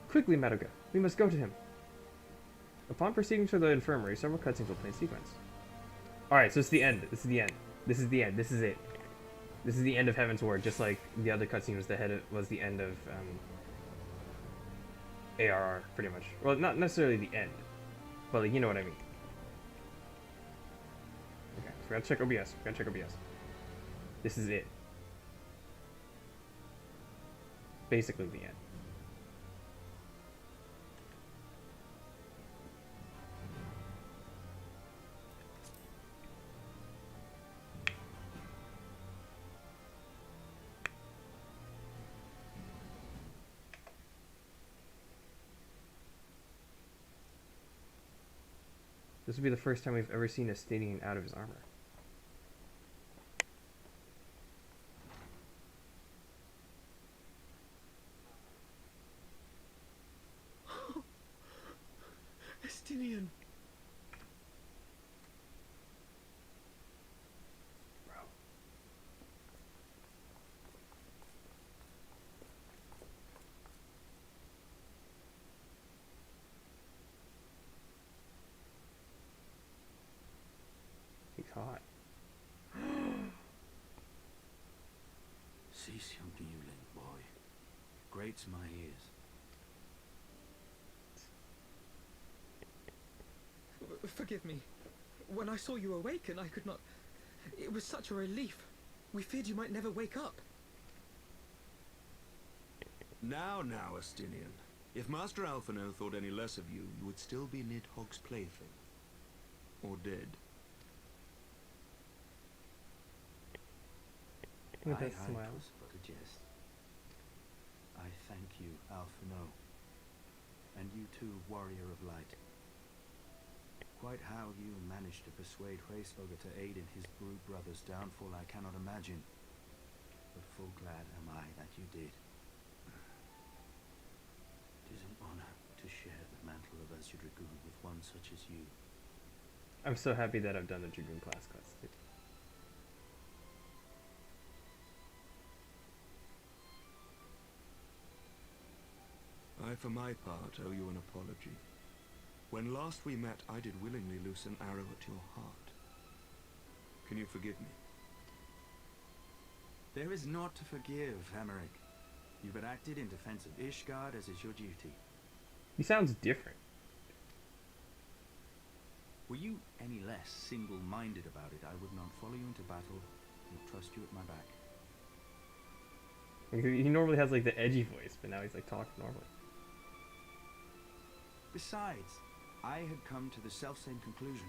Quickly, Madoka. We must go to him. Upon proceeding to the infirmary, several cutscenes will play in sequence. Alright, so it's the end. This is the end. This is the end. This is it. This is the end of Heavensward, just like the other cutscene was the end of ARR, pretty much. Well, not necessarily the end, but like, you know what I mean. Okay, so we gotta check OBS. We gotta check OBS. This is it. Basically the end. This will be the first time we've ever seen Estinian out of his armor. Estinian. Bro. He's hot. Cease your mewling, boy. Grates my ears. Forgive me. When I saw you awaken, I could not... It was such a relief. We feared you might never wake up. Now, Estinian. If Master Alphinaud thought any less of you, you would still be Nidhogg's plaything. Or dead. With I that smile. was but a jest. I thank you, Alphinaud. And you too, Warrior of Light. Quite how you managed to persuade Hraesvelgur to aid in his brood brother's downfall I cannot imagine. But full glad am I that you did. It is an honor to share the mantle of Azure Dragoon with one such as you. I'm so happy that I've done the Dragoon class too. I, for my part, owe you an apology. When last we met, I did willingly loose an arrow at your heart. Can you forgive me? There is naught to forgive, Hameric. You've been acted in defense of Ishgard as is your duty. He sounds different. Were you any less single-minded about it, I would not follow you into battle and trust you at my back. He normally has like the edgy voice, but now he's like talking normally. Besides, I had come to the self-same conclusion,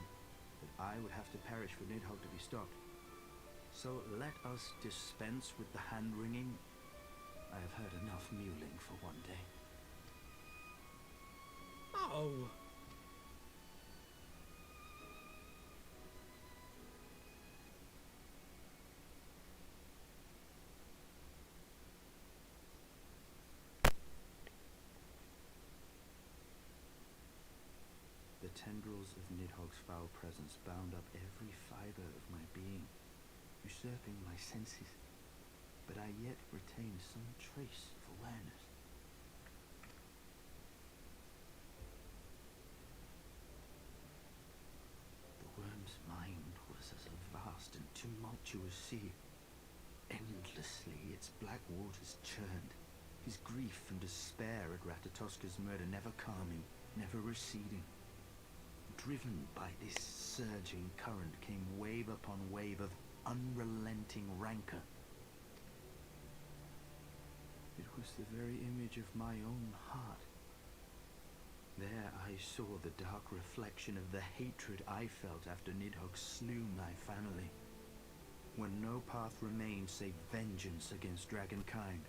that I would have to perish for Nidhogg to be stopped. So let us dispense with the hand-wringing. I have heard enough mewling for one day. Oh! The tendrils of Nidhogg's foul presence bound up every fibre of my being, usurping my senses, but I yet retained some trace of awareness. The worm's mind was as a vast and tumultuous sea. Endlessly its black waters churned, his grief and despair at Ratatoska's murder never calming, never receding. Driven by this surging current came wave upon wave of unrelenting rancor. It was the very image of my own heart. There I saw the dark reflection of the hatred I felt after Nidhogg slew my family, when no path remained save vengeance against dragonkind.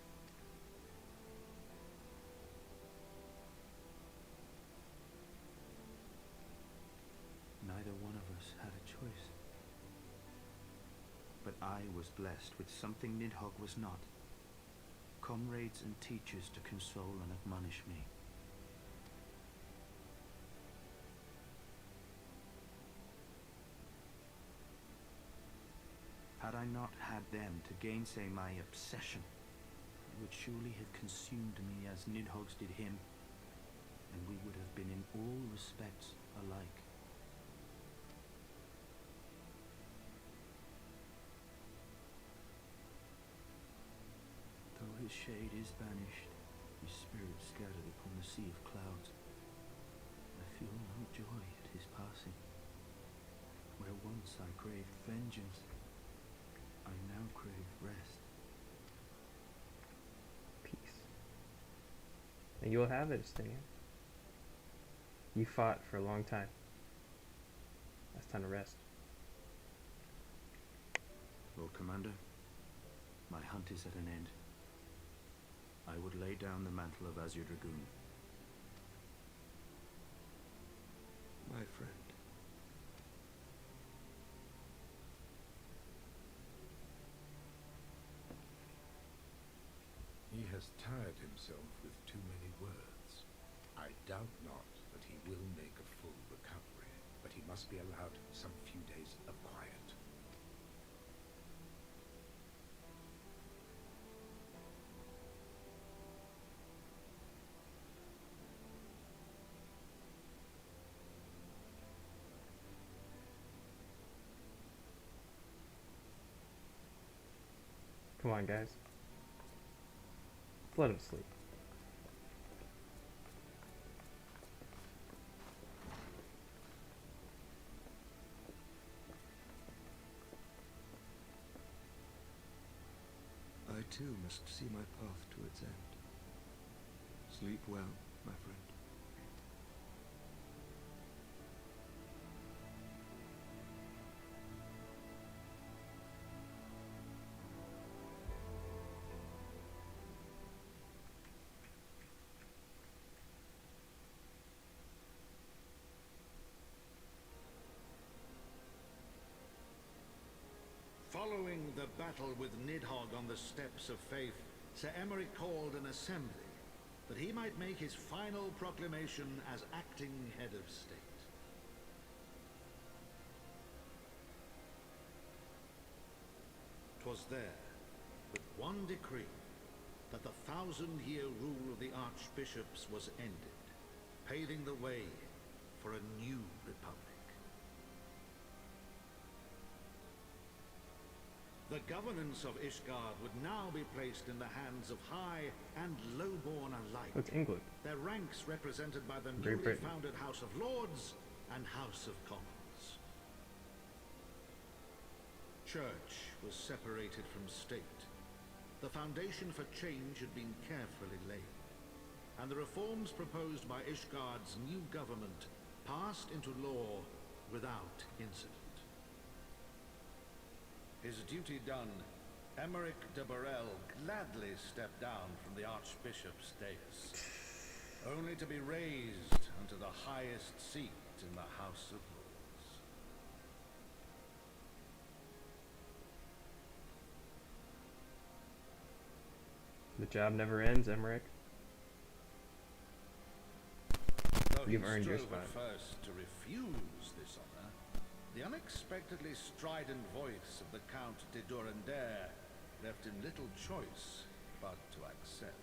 Neither one of us had a choice. But I was blessed with something Nidhogg was not. Comrades and teachers to console and admonish me. Had I not had them to gainsay my obsession, it would surely have consumed me as Nidhogg's did him, and we would have been in all respects alike. Though his shade is banished, his spirit scattered upon the sea of clouds, I feel no joy at his passing. Where once I craved vengeance, I now crave rest. Peace. And you'll have it, Justinian. You fought for a long time. It's time to rest. Lord Commander, my hunt is at an end. I would lay down the mantle of Azure Dragoon. My friend. He has tired himself with too many words. I doubt not that he will make a full recovery, but he must be allowed some few days of quiet. Come on, guys. Let him sleep. I too must see my path to its end. Sleep well, my friend. Following the battle with Nidhogg on the steps of Faith, Sir Emery called an assembly that he might make his final proclamation as acting head of state. 'Twas there, with one decree, that the 1,000-year rule of the archbishops was ended, paving the way for a new republic. The governance of Ishgard would now be placed in the hands of high and lowborn alike. That's England. Their ranks represented by the Great newly Britain. founded House of Lords and House of Commons. Church was separated from state. The foundation for change had been carefully laid, and the reforms proposed by Ishgard's new government passed into law without incident. His duty done, Emeric de Burrell gladly stepped down from the Archbishop's dais, only to be raised unto the highest seat in the House of Lords. The job never ends, Emmerich. Though he You've earned your strove spot. at first to refuse this honor, the unexpectedly strident voice of the Count de Durandare left him little choice but to accept.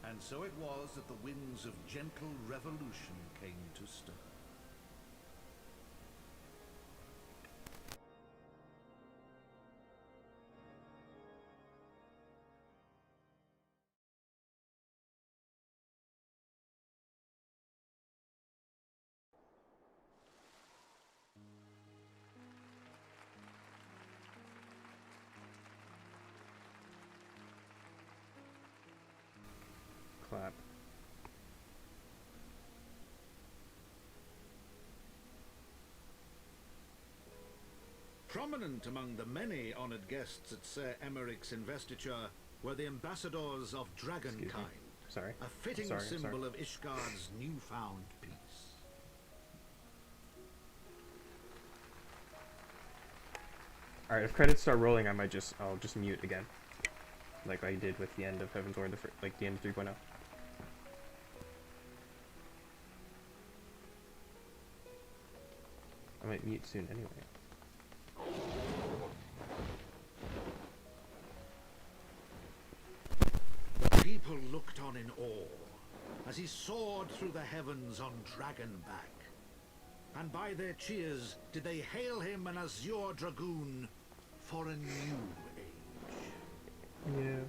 And so it was that the winds of gentle revolution came to stir. Clap. Prominent among the many honored guests at Sir Emeric's investiture were the ambassadors of Dragonkind, Sorry. a fitting Sorry. symbol of Ishgard's newfound peace. Alright, if credits start rolling, I'll just mute again. Like I did with the end of Heavensward, like the end of 3.0. I might mute soon anyway. The people looked on in awe as he soared through the heavens on Dragonback. And by their cheers did they hail him an azure dragoon for a new age. Yeah.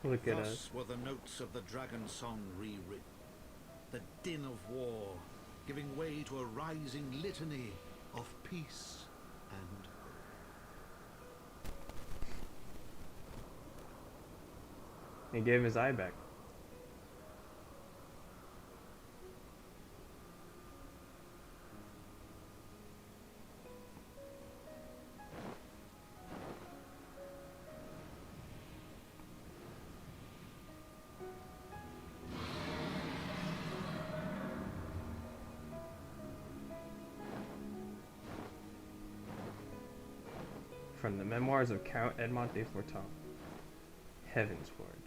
Look at us. Thus were the notes of the Dragonsong rewritten. The din of war giving way to a rising litany of peace and He gave him his eye back. From the memoirs of Count Edmond de Fortin, Heavensward.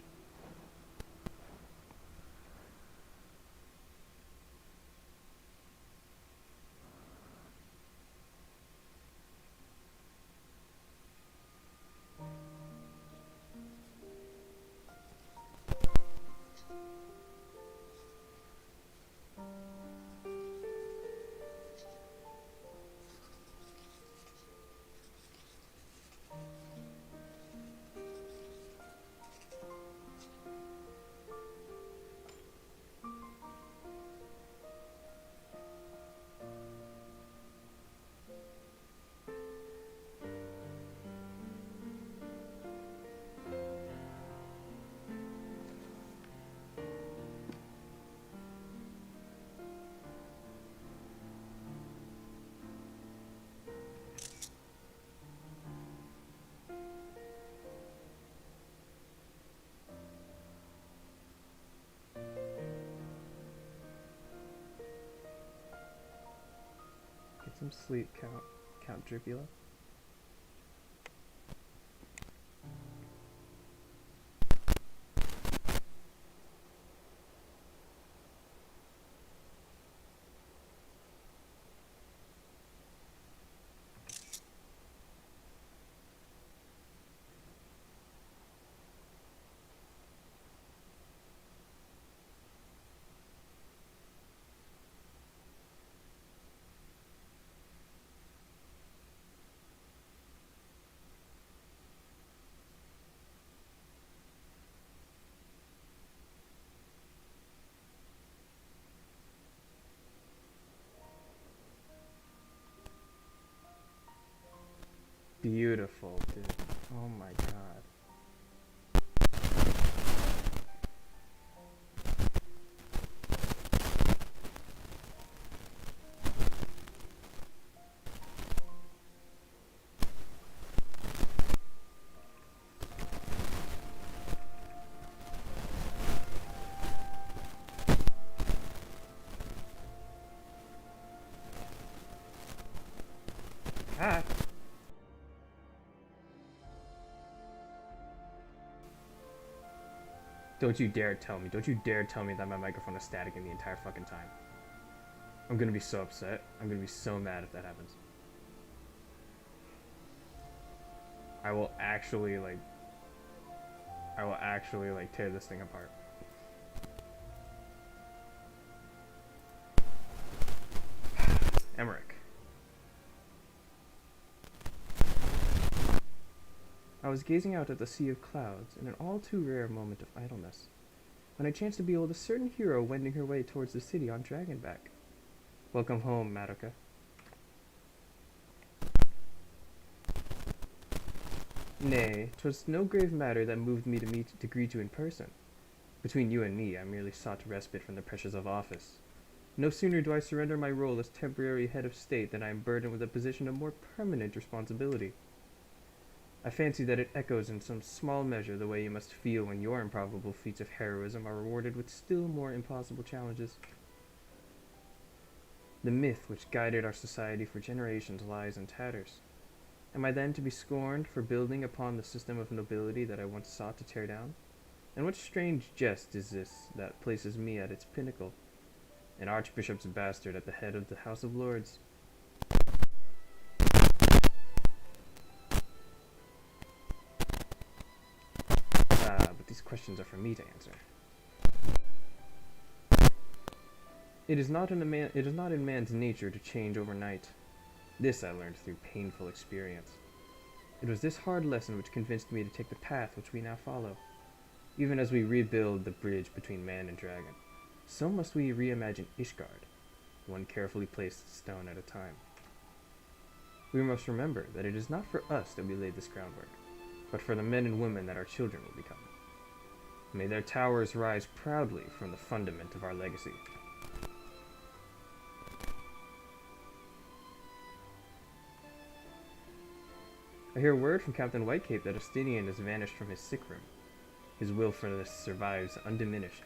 some sleep, Count Dracula. Beautiful, dude. Oh my god. Ah! Don't you dare tell me that my microphone is staticking the entire fucking time. I'm gonna be so upset. I'm gonna be so mad if that happens. I will actually tear this thing apart. Emmerich. I was gazing out at the sea of clouds in an all too rare moment of idleness, when I chanced to behold a certain hero wending her way towards the city on Dragonback. Welcome home, Madoka. Nay, 'twas no grave matter that moved me to greet you in person. Between you and me, I merely sought respite from the pressures of office. No sooner do I surrender my role as temporary head of state than I am burdened with a position of more permanent responsibility. I fancy that it echoes in some small measure the way you must feel when your improbable feats of heroism are rewarded with still more impossible challenges. The myth which guided our society for generations lies in tatters. Am I then to be scorned for building upon the system of nobility that I once sought to tear down? And what strange jest is this that places me at its pinnacle, an archbishop's bastard at the head of the House of Lords? But these questions are for me to answer. It is not in man's nature to change overnight. This I learned through painful experience. It was this hard lesson which convinced me to take the path which we now follow. Even as we rebuild the bridge between man and dragon, so must we reimagine Ishgard, one carefully placed stone at a time. We must remember that it is not for us that we laid this groundwork, but for the men and women that our children will become. May their towers rise proudly from the fundament of our legacy. I hear word from Captain Whitecape that Justinian has vanished from his sick room. His willfulness survives undiminished.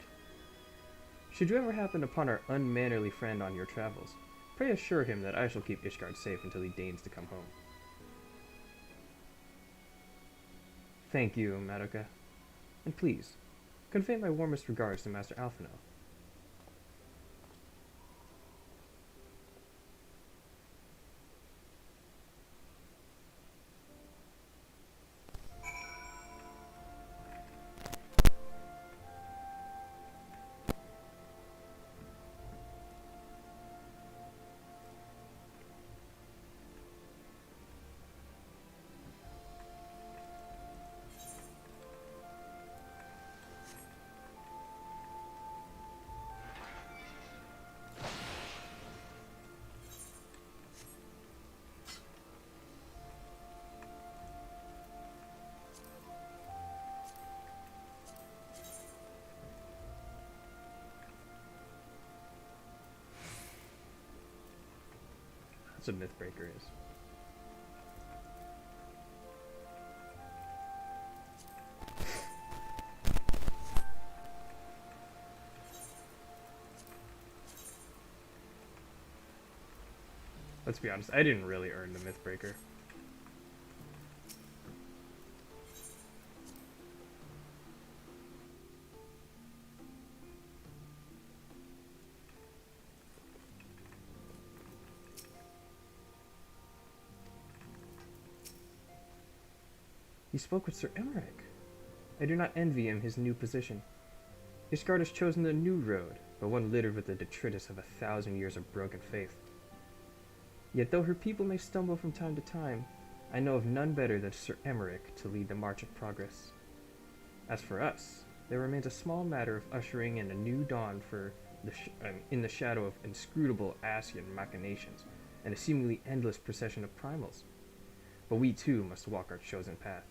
Should you ever happen upon our unmannerly friend on your travels, pray assure him that I shall keep Ishgard safe until he deigns to come home. Thank you, Madoka. And please, convey my warmest regards to Master Alphino. That's what Mythbreaker is. Let's be honest, I didn't really earn the Mythbreaker. He spoke with Sir Emmerich. I do not envy him his new position. Ishgard has chosen a new road, but one littered with the detritus of 1,000 years of broken faith. Yet though her people may stumble from time to time, I know of none better than Sir Emmerich to lead the march of progress. As for us, there remains a small matter of ushering in a new dawn for in the shadow of inscrutable Ascian machinations and a seemingly endless procession of primals. But we too must walk our chosen path,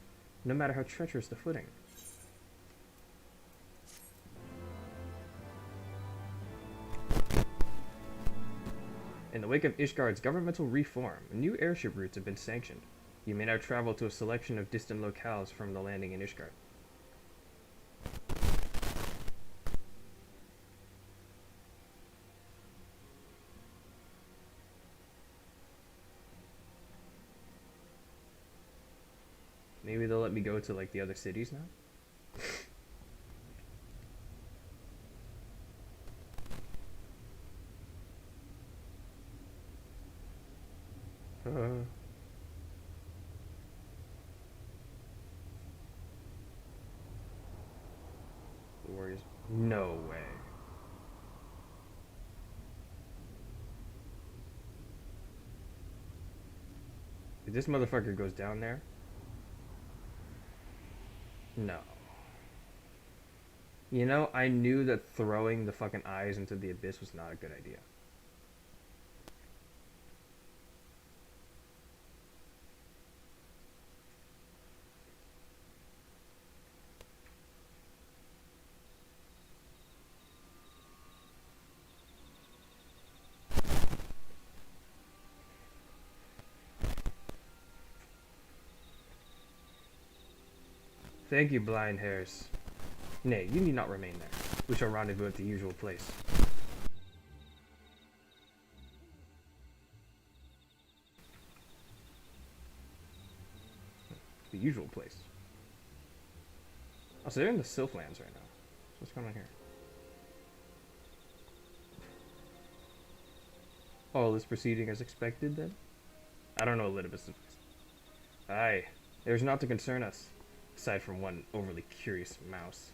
no matter how treacherous the footing. In the wake of Ishgard's governmental reform, new airship routes have been sanctioned. You may now travel to a selection of distant locales from the landing in Ishgard. Maybe they'll let me go to like the other cities now? Warriors. No way. If this motherfucker goes down there? No. You know, I knew that throwing the fucking eyes into the abyss was not a good idea. Thank you, blind hares. Nay, you need not remain there. We shall rendezvous at the usual place. The usual place. Oh, so they're in the Sylphlands right now. So what's going on here? All is proceeding as expected, then? I don't know Elidibus. Aye, there's naught to concern us, aside from one overly curious mouse.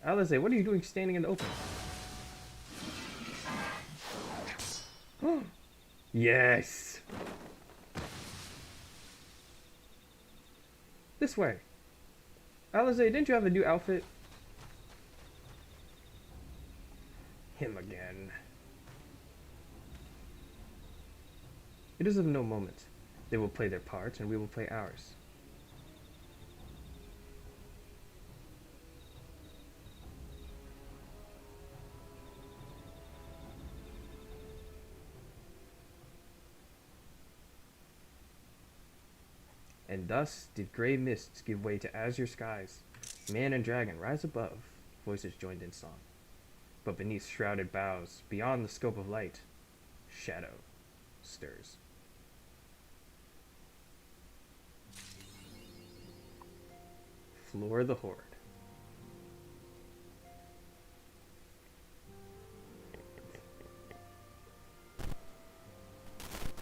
Alize, what are you doing standing in the open? Yes! This way. Alize, didn't you have a new outfit? Him again. It is of no moment. They will play their part, and we will play ours. And thus did grey mists give way to azure skies. Man and dragon rise above, voices joined in song. But beneath shrouded boughs, beyond the scope of light, shadow stirs. Floor the Horde.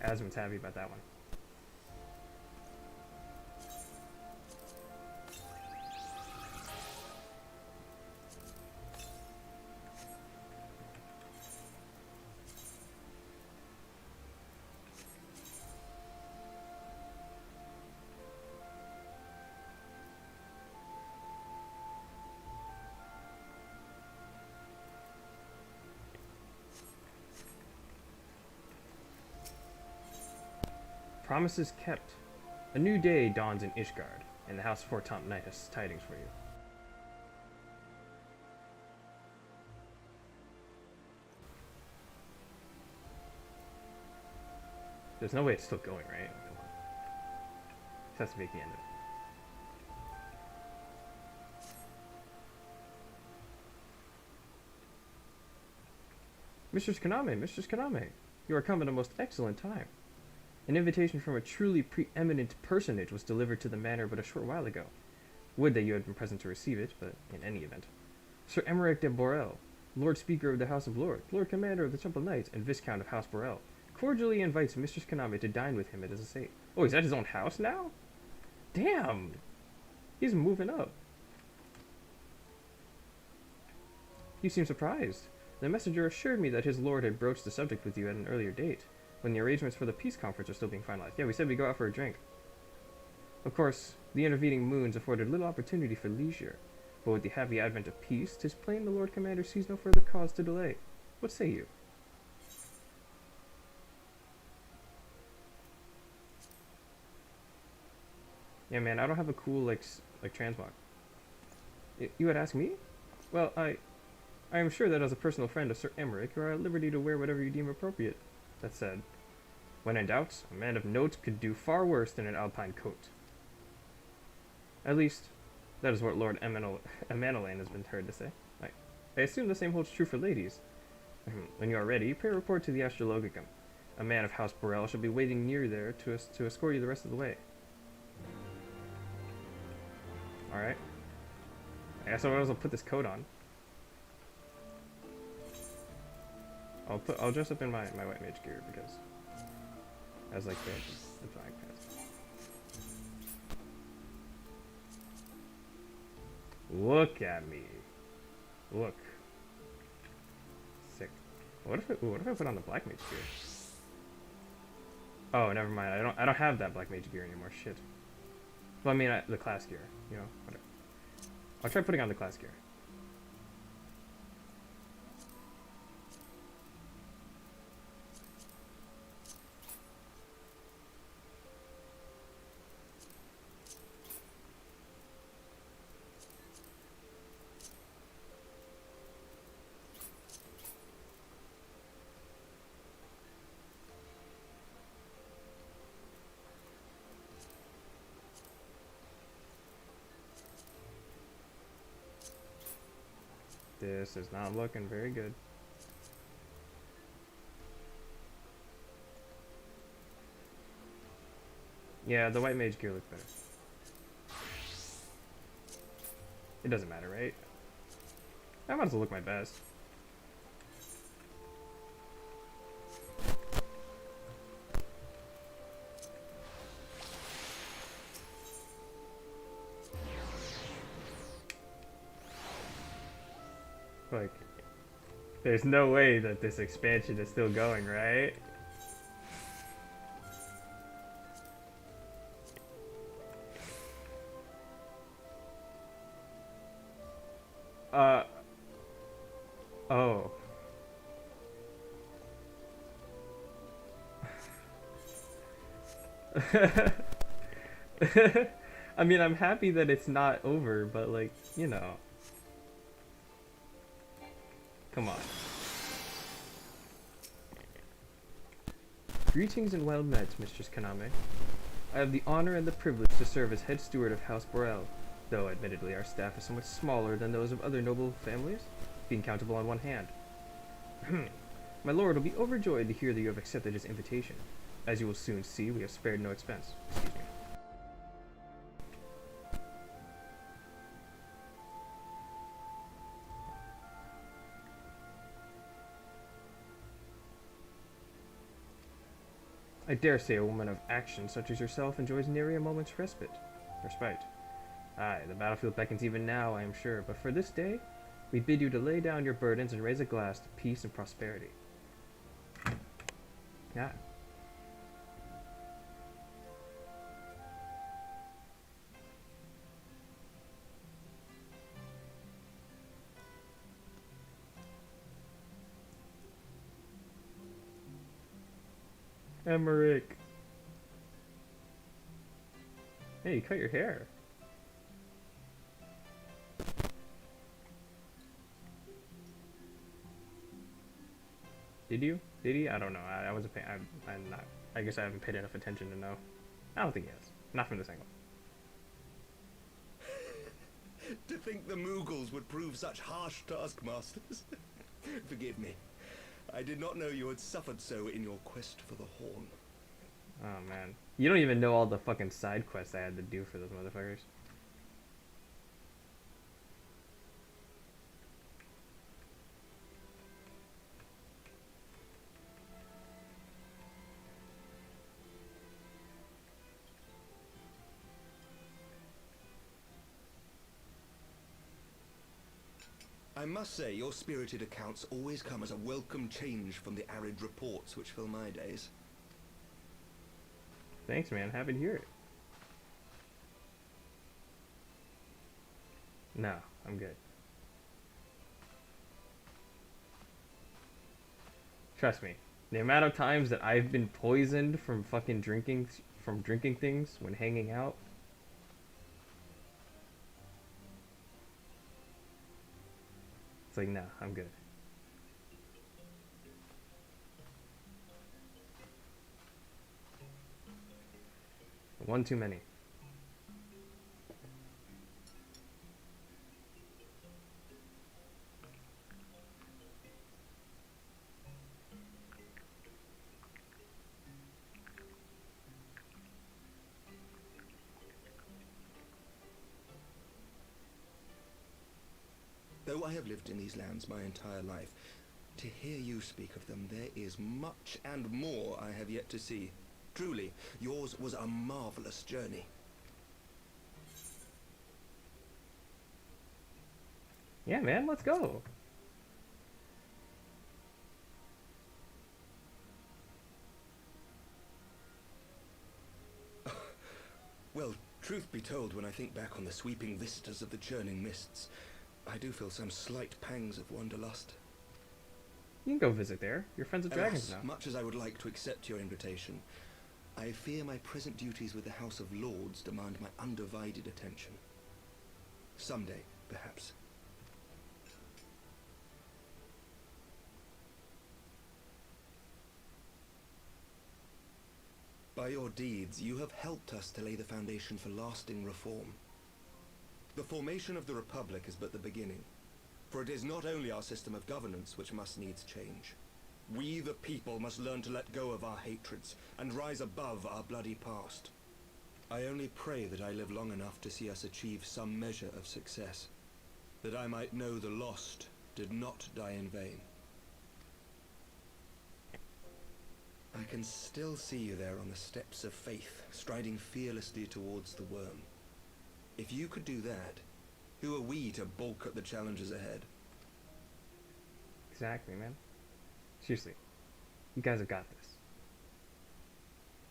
Asmon's happy about that one. Promises kept. A new day dawns in Ishgard, and the House of Fortomp Knight has tidings for you. There's no way it's still going, right? Come on. This has to be the end of it. Mistress Kaname, Mistress Kaname, you are come at a most excellent time. An invitation from a truly preeminent personage was delivered to the manor but a short while ago. Would that you had been present to receive it, but in any event. Sir Emmerich de Borel, Lord Speaker of the House of Lords, Lord Commander of the Temple Knights, and Viscount of House Borel, cordially invites Mistress Kaname to dine with him at his estate. Oh, he's at his own house now? Damn! He's moving up. You seem surprised. The messenger assured me that his lord had broached the subject with you at an earlier date, when the arrangements for the peace conference are still being finalized. Yeah, we said we'd go out for a drink. Of course, the intervening moons afforded little opportunity for leisure, but with the happy advent of peace, 'tis plain the Lord Commander sees no further cause to delay. What say you? Yeah, man, I don't have a cool, like transmog. You would ask me? Well, I am sure that as a personal friend of Sir Emmerich, you are at liberty to wear whatever you deem appropriate. That said, when in doubt, a man of note could do far worse than an alpine coat. At least, that is what Lord Amanolaine has been heard to say. I assume the same holds true for ladies. When you are ready, pray report to the Astrologicum. A man of House Borel shall be waiting near there to escort you the rest of the way. Alright. I guess I'll put this coat on. I'll dress up in my white mage gear because as like the flag pants. Look at me. Look. Sick. What if I put on the black mage gear? Oh, never mind. I don't have that black mage gear anymore. Shit. Well, I mean the class gear. You know, whatever. I'll try putting on the class gear. This is not looking very good. Yeah, the white mage gear looks better. It doesn't matter, right? I might as well look my best. Like, there's no way that this expansion is still going, right? Oh. I mean, I'm happy that it's not over, but like, you know. Come on. Greetings and well met, Mistress Kaname. I have the honor and the privilege to serve as head steward of House Borel, though admittedly our staff is somewhat smaller than those of other noble families, being countable on one hand. My lord will be overjoyed to hear that you have accepted his invitation. As you will soon see, we have spared no expense. Excuse me. I dare say a woman of action such as yourself enjoys nary a moment's respite. Aye, the battlefield beckons even now, I am sure, but for this day, we bid you to lay down your burdens and raise a glass to peace and prosperity. Yeah. Emmerich. Hey, you cut your hair. Did you? Did he? I don't know. I wasn't paying. I'm not. I guess I haven't paid enough attention to know. I don't think he has. Not from this angle. To think the Moogles would prove such harsh taskmasters. Forgive me. I did not know you had suffered so in your quest for the horn. Oh man. You don't even know all the fucking side quests I had to do for those motherfuckers. I must say, your spirited accounts always come as a welcome change from the arid reports which fill my days. Thanks, man. Happy to hear it. No, I'm good. Trust me. The amount of times that I've been poisoned from fucking drinking things when hanging out. It's like, nah, I'm good. One too many. Though I have lived in these lands my entire life, to hear you speak of them, there is much and more I have yet to see. Truly, yours was a marvelous journey. Yeah, man, let's go. Well, truth be told, when I think back on the sweeping vistas of the churning mists, I do feel some slight pangs of wanderlust. You can go visit there. You're friends with dragons Alas, now. much as I would like to accept your invitation, I fear my present duties with the House of Lords demand my undivided attention. Someday, perhaps. By your deeds, you have helped us to lay the foundation for lasting reform. The formation of the Republic is but the beginning, for it is not only our system of governance which must needs change. We, the people, must learn to let go of our hatreds and rise above our bloody past. I only pray that I live long enough to see us achieve some measure of success, that I might know the lost did not die in vain. I can still see you there on the steps of faith, striding fearlessly towards the worm. If you could do that, who are we to balk at the challenges ahead? Exactly, man. Seriously. You guys have got this.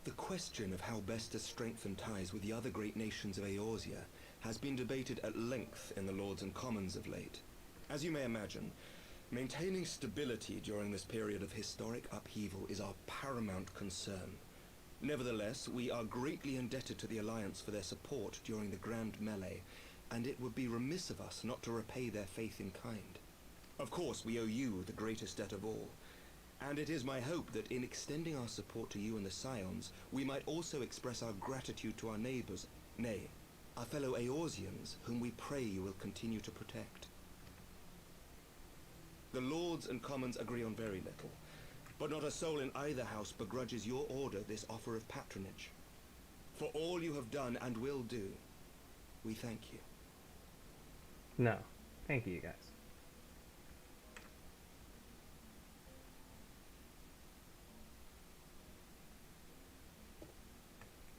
The question of how best to strengthen ties with the other great nations of Eorzea has been debated at length in the Lords and Commons of late. As you may imagine, maintaining stability during this period of historic upheaval is our paramount concern. Nevertheless, we are greatly indebted to the Alliance for their support during the Grand Melee, and it would be remiss of us not to repay their faith in kind. Of course, we owe you the greatest debt of all, and it is my hope that in extending our support to you and the Scions, we might also express our gratitude to our neighbors, nay, our fellow Eorzeans, whom we pray you will continue to protect. The Lords and Commons agree on very little, but not a soul in either house begrudges your order this offer of patronage. For all you have done and will do, we thank you. No. Thank you, guys.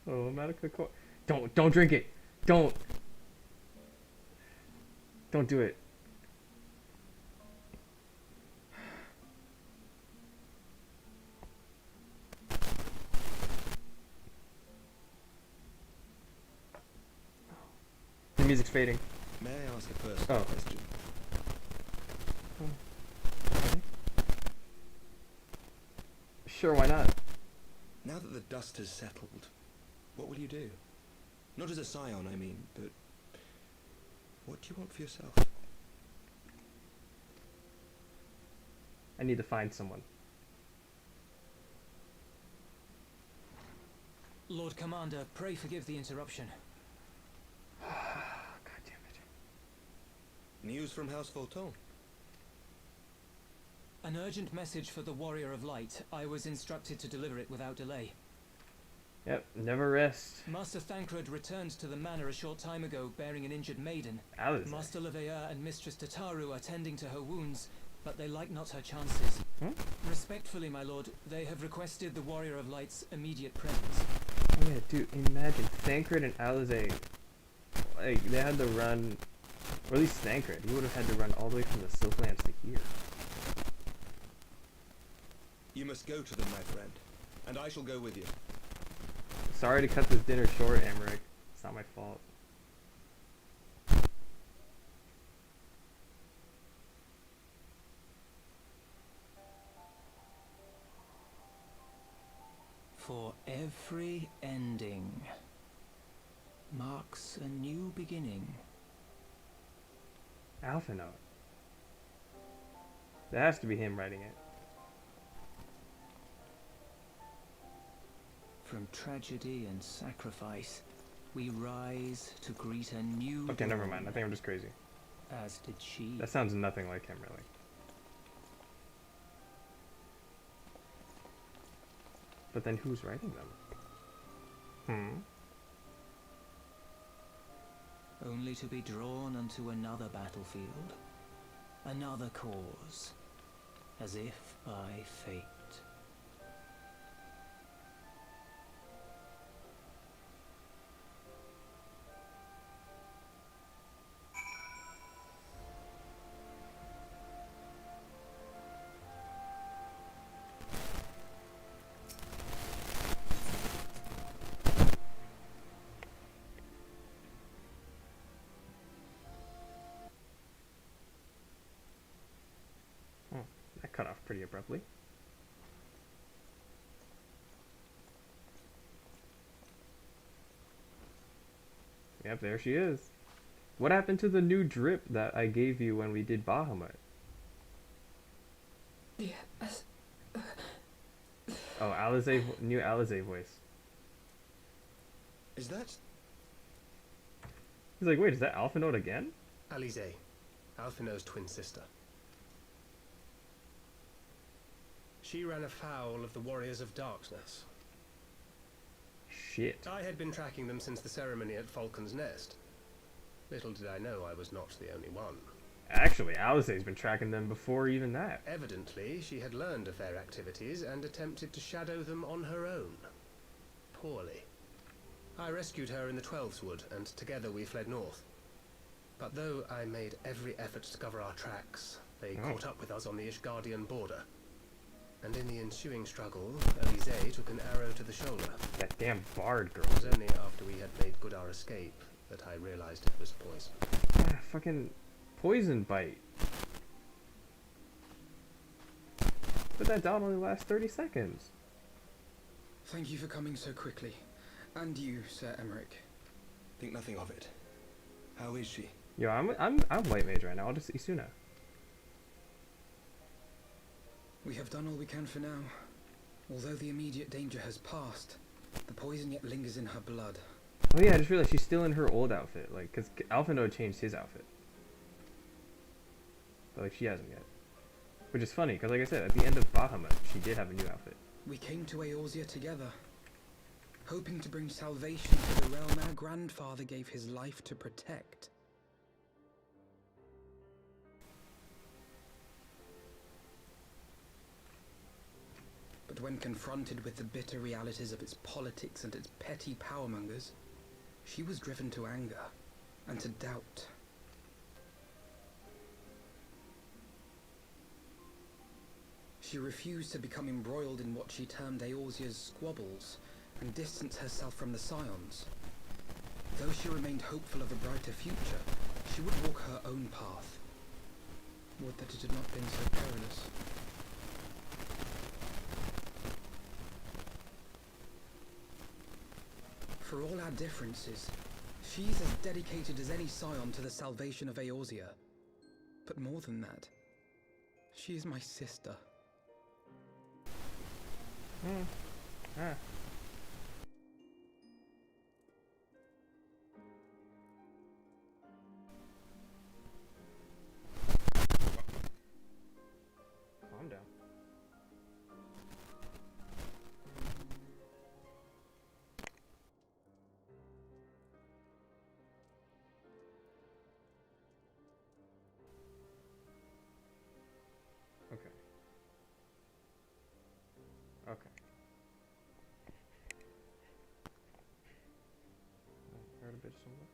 Oh, medical co- Don't drink it. Don't do it. The music's fading. May I ask a personal question? Okay. Sure, why not? Now that the dust has settled, what will you do? Not as a scion, I mean, but what do you want for yourself? I need to find someone. Lord Commander, pray forgive the interruption. God damn it. News from House Fulton? An urgent message for the Warrior of Light. I was instructed to deliver it without delay. Yep, never rest. Master Thancred returned to the manor a short time ago, bearing an injured maiden. Alice. Master Leveilleur and Mistress Tataru are tending to her wounds, but they like not her chances. Respectfully, my lord, they have requested the Warrior of Light's immediate presence. Oh yeah, dude, imagine Thancred and Alize, like, they had to run, or at least Thancred, he would have had to run all the way from the Silklands to here. You must go to them, my friend, and I shall go with you. Sorry to cut this dinner short, Emmerich. It's not my fault. For every ending marks a new beginning. Alpha Note. That has to be him writing it. From tragedy and sacrifice, we rise to greet a new Okay, never dawn, mind. I think I'm just crazy. as did she. That sounds nothing like him, really. But then who's writing them? Only to be drawn unto another battlefield, another cause, as if by fate. That cut off pretty abruptly. Yep, there she is. What happened to the new drip that I gave you when we did Bahamut? Yes. Oh, Alize, new Alize voice. Is that He's like, wait, is that Alpha Note again? Alize, Alphino's twin sister? She ran afoul of the Warriors of Darkness. Shit. I had been tracking them since the ceremony at Falcon's Nest. Little did I know I was not the only one. Actually, Alize's been tracking them before even that. Evidently, she had learned of their activities and attempted to shadow them on her own. Poorly. I rescued her in the Twelveswood, and together we fled north. But though I made every effort to cover our tracks, they caught up with us on the Ishgardian border. And in the ensuing struggle, Alize took an arrow to the shoulder. That damn Bard girl. It was only after we had made good our escape that I realized it was poison. Ah, fucking poison bite. But that down only lasts 30 seconds. Thank you for coming so quickly. And you, Sir Emmerich. Think nothing of it. How is she? Yo, I'm white mage right now. I'll just see Suna. We have done all we can for now. Although the immediate danger has passed, the poison yet lingers in her blood. Oh yeah, I just realized she's still in her old outfit. Like, cause Alpha Note changed his outfit. But like, she hasn't yet. Which is funny, cause like I said, at the end of Bahamut, she did have a new outfit. We came to Eorzea together, hoping to bring salvation to the realm our grandfather gave his life to protect. But when confronted with the bitter realities of its politics and its petty powermongers, she was driven to anger and to doubt. She refused to become embroiled in what she termed Eorzea's squabbles and distance herself from the Scions. Though she remained hopeful of a brighter future, she would walk her own path. Would that it had not been so perilous. For all our differences, she's as dedicated as any Scion to the salvation of Eorzea. But more than that, she is my sister. Calm down. Okay. I heard a bit of something.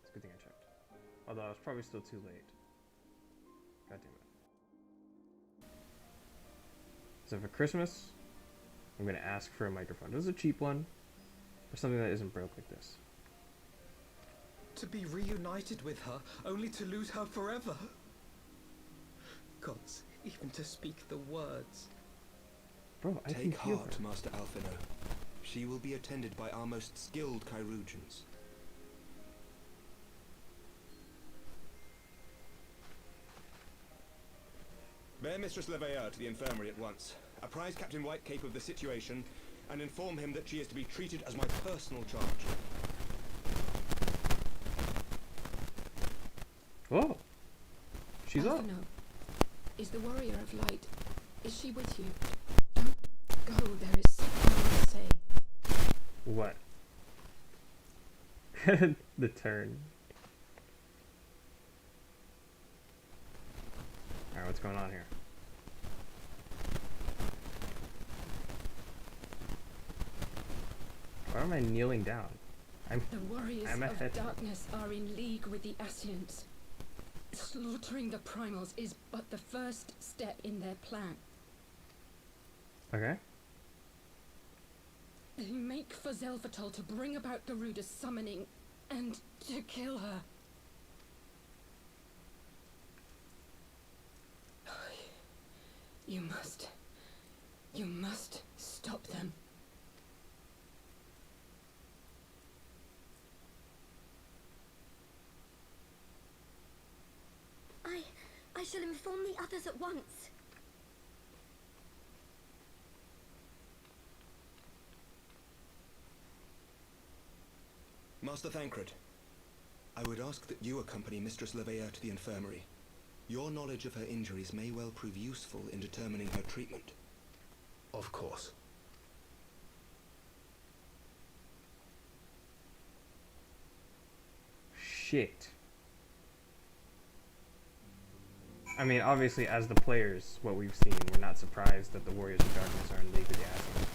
It's a good thing I checked. Although I was probably still too late. God damn it. So for Christmas, I'm gonna ask for a microphone. This is a cheap one, or something that isn't broke like this. To be reunited with her, only to lose her forever. Gods, even to speak the words. Bro, I can Take feel heart, her. Master Alphino. She will be attended by our most skilled chirurgeons. Bear Mistress Leveilleur to the infirmary at once. Apprise Captain Whitecape of the situation, and inform him that she is to be treated as my personal charge. Oh! She's up! Alphino, is the warrior of light, is she with you? Don't go, there is something I must say. What? The turn. Alright, what's going on here? Why am I kneeling down? The warriors I'm of ahead. darkness are in league with the Ascians. Slaughtering the primals is but the first step in their plan. Okay. They make for Zelvatol to bring about Garuda's summoning and to kill her. You must stop them. I shall inform the others at once. Master Thancred, I would ask that you accompany Mistress Leveilleur to the infirmary. Your knowledge of her injuries may well prove useful in determining her treatment. Of course. Shit. I mean, obviously, as the players, what we've seen, we're not surprised that the Warriors of Darkness are in league with the Ascians.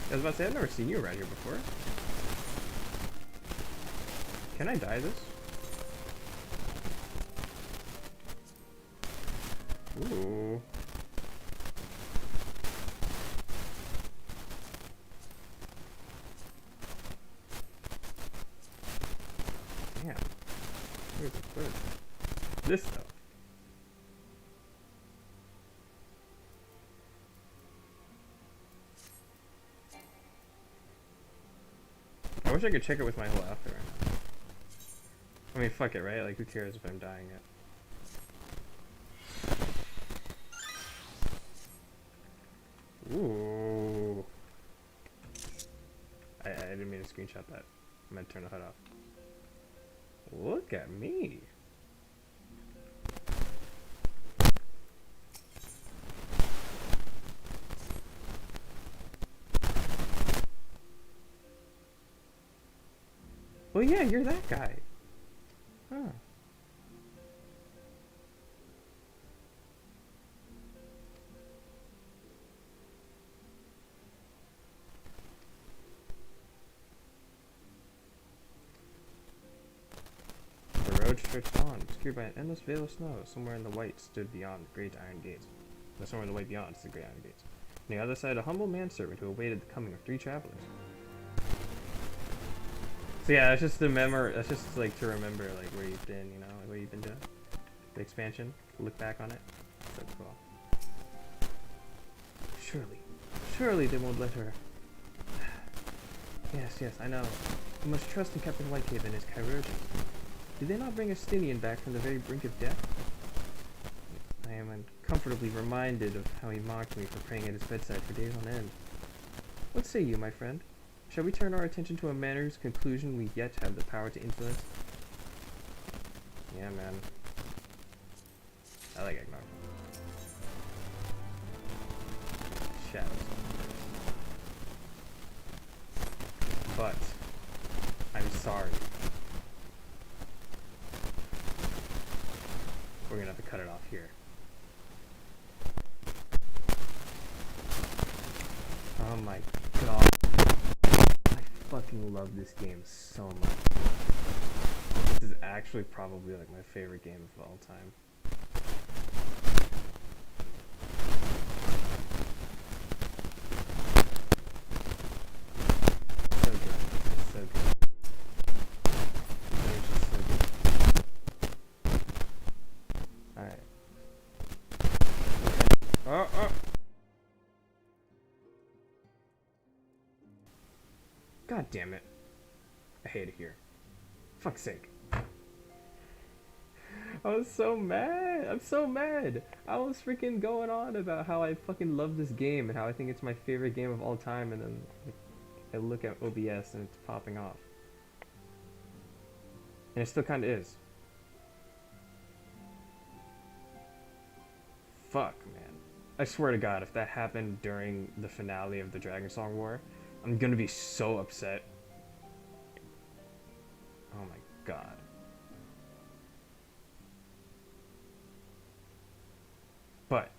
I was about to say, I've never seen you around here before. Can I dye this? Ooh. Damn. Where's the bird? This stuff. I wish I could check it with my whole outfit right now. I mean, fuck it, right? Like, who cares if I'm dyeing it? Ooh. I didn't mean to screenshot that. I meant to turn the HUD off. Look at me. Well, yeah, you're that guy. Huh. The road stretched on, obscured by an endless veil of snow. Somewhere in the white stood beyond the great iron gates. No, somewhere in the white beyond is the great iron gates. On the other side, a humble manservant who awaited the coming of 3 travelers. So yeah, it's just the that's just like to remember like where you've been, you know, like what you've been doing. The expansion, look back on it. So cool. Surely they won't let her. Yes, I know. You must trust in Captain Whitecape and his chirurgeons. Did they not bring Estinian back from the very brink of death? I am uncomfortably reminded of how he mocked me for praying at his bedside for days on end. What say you, my friend? Shall we turn our attention to a matter whose conclusion we yet have the power to influence? Yeah, man. I like eggnog. fucking love this game so much. This is actually probably like my favorite game of all time. So good. It's so good. It's just so good. Alright. Okay. Oh! God damn it. I hate it here. Fuck's sake. I was so mad. I'm so mad. I was freaking going on about how I fucking love this game and how I think it's my favorite game of all time, and then like, I look at OBS and it's popping off. And it still kinda is. Fuck, man. I swear to God, if that happened during the finale of the Dragonsong War, I'm gonna be so upset. Oh my God. But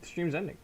the stream's ending.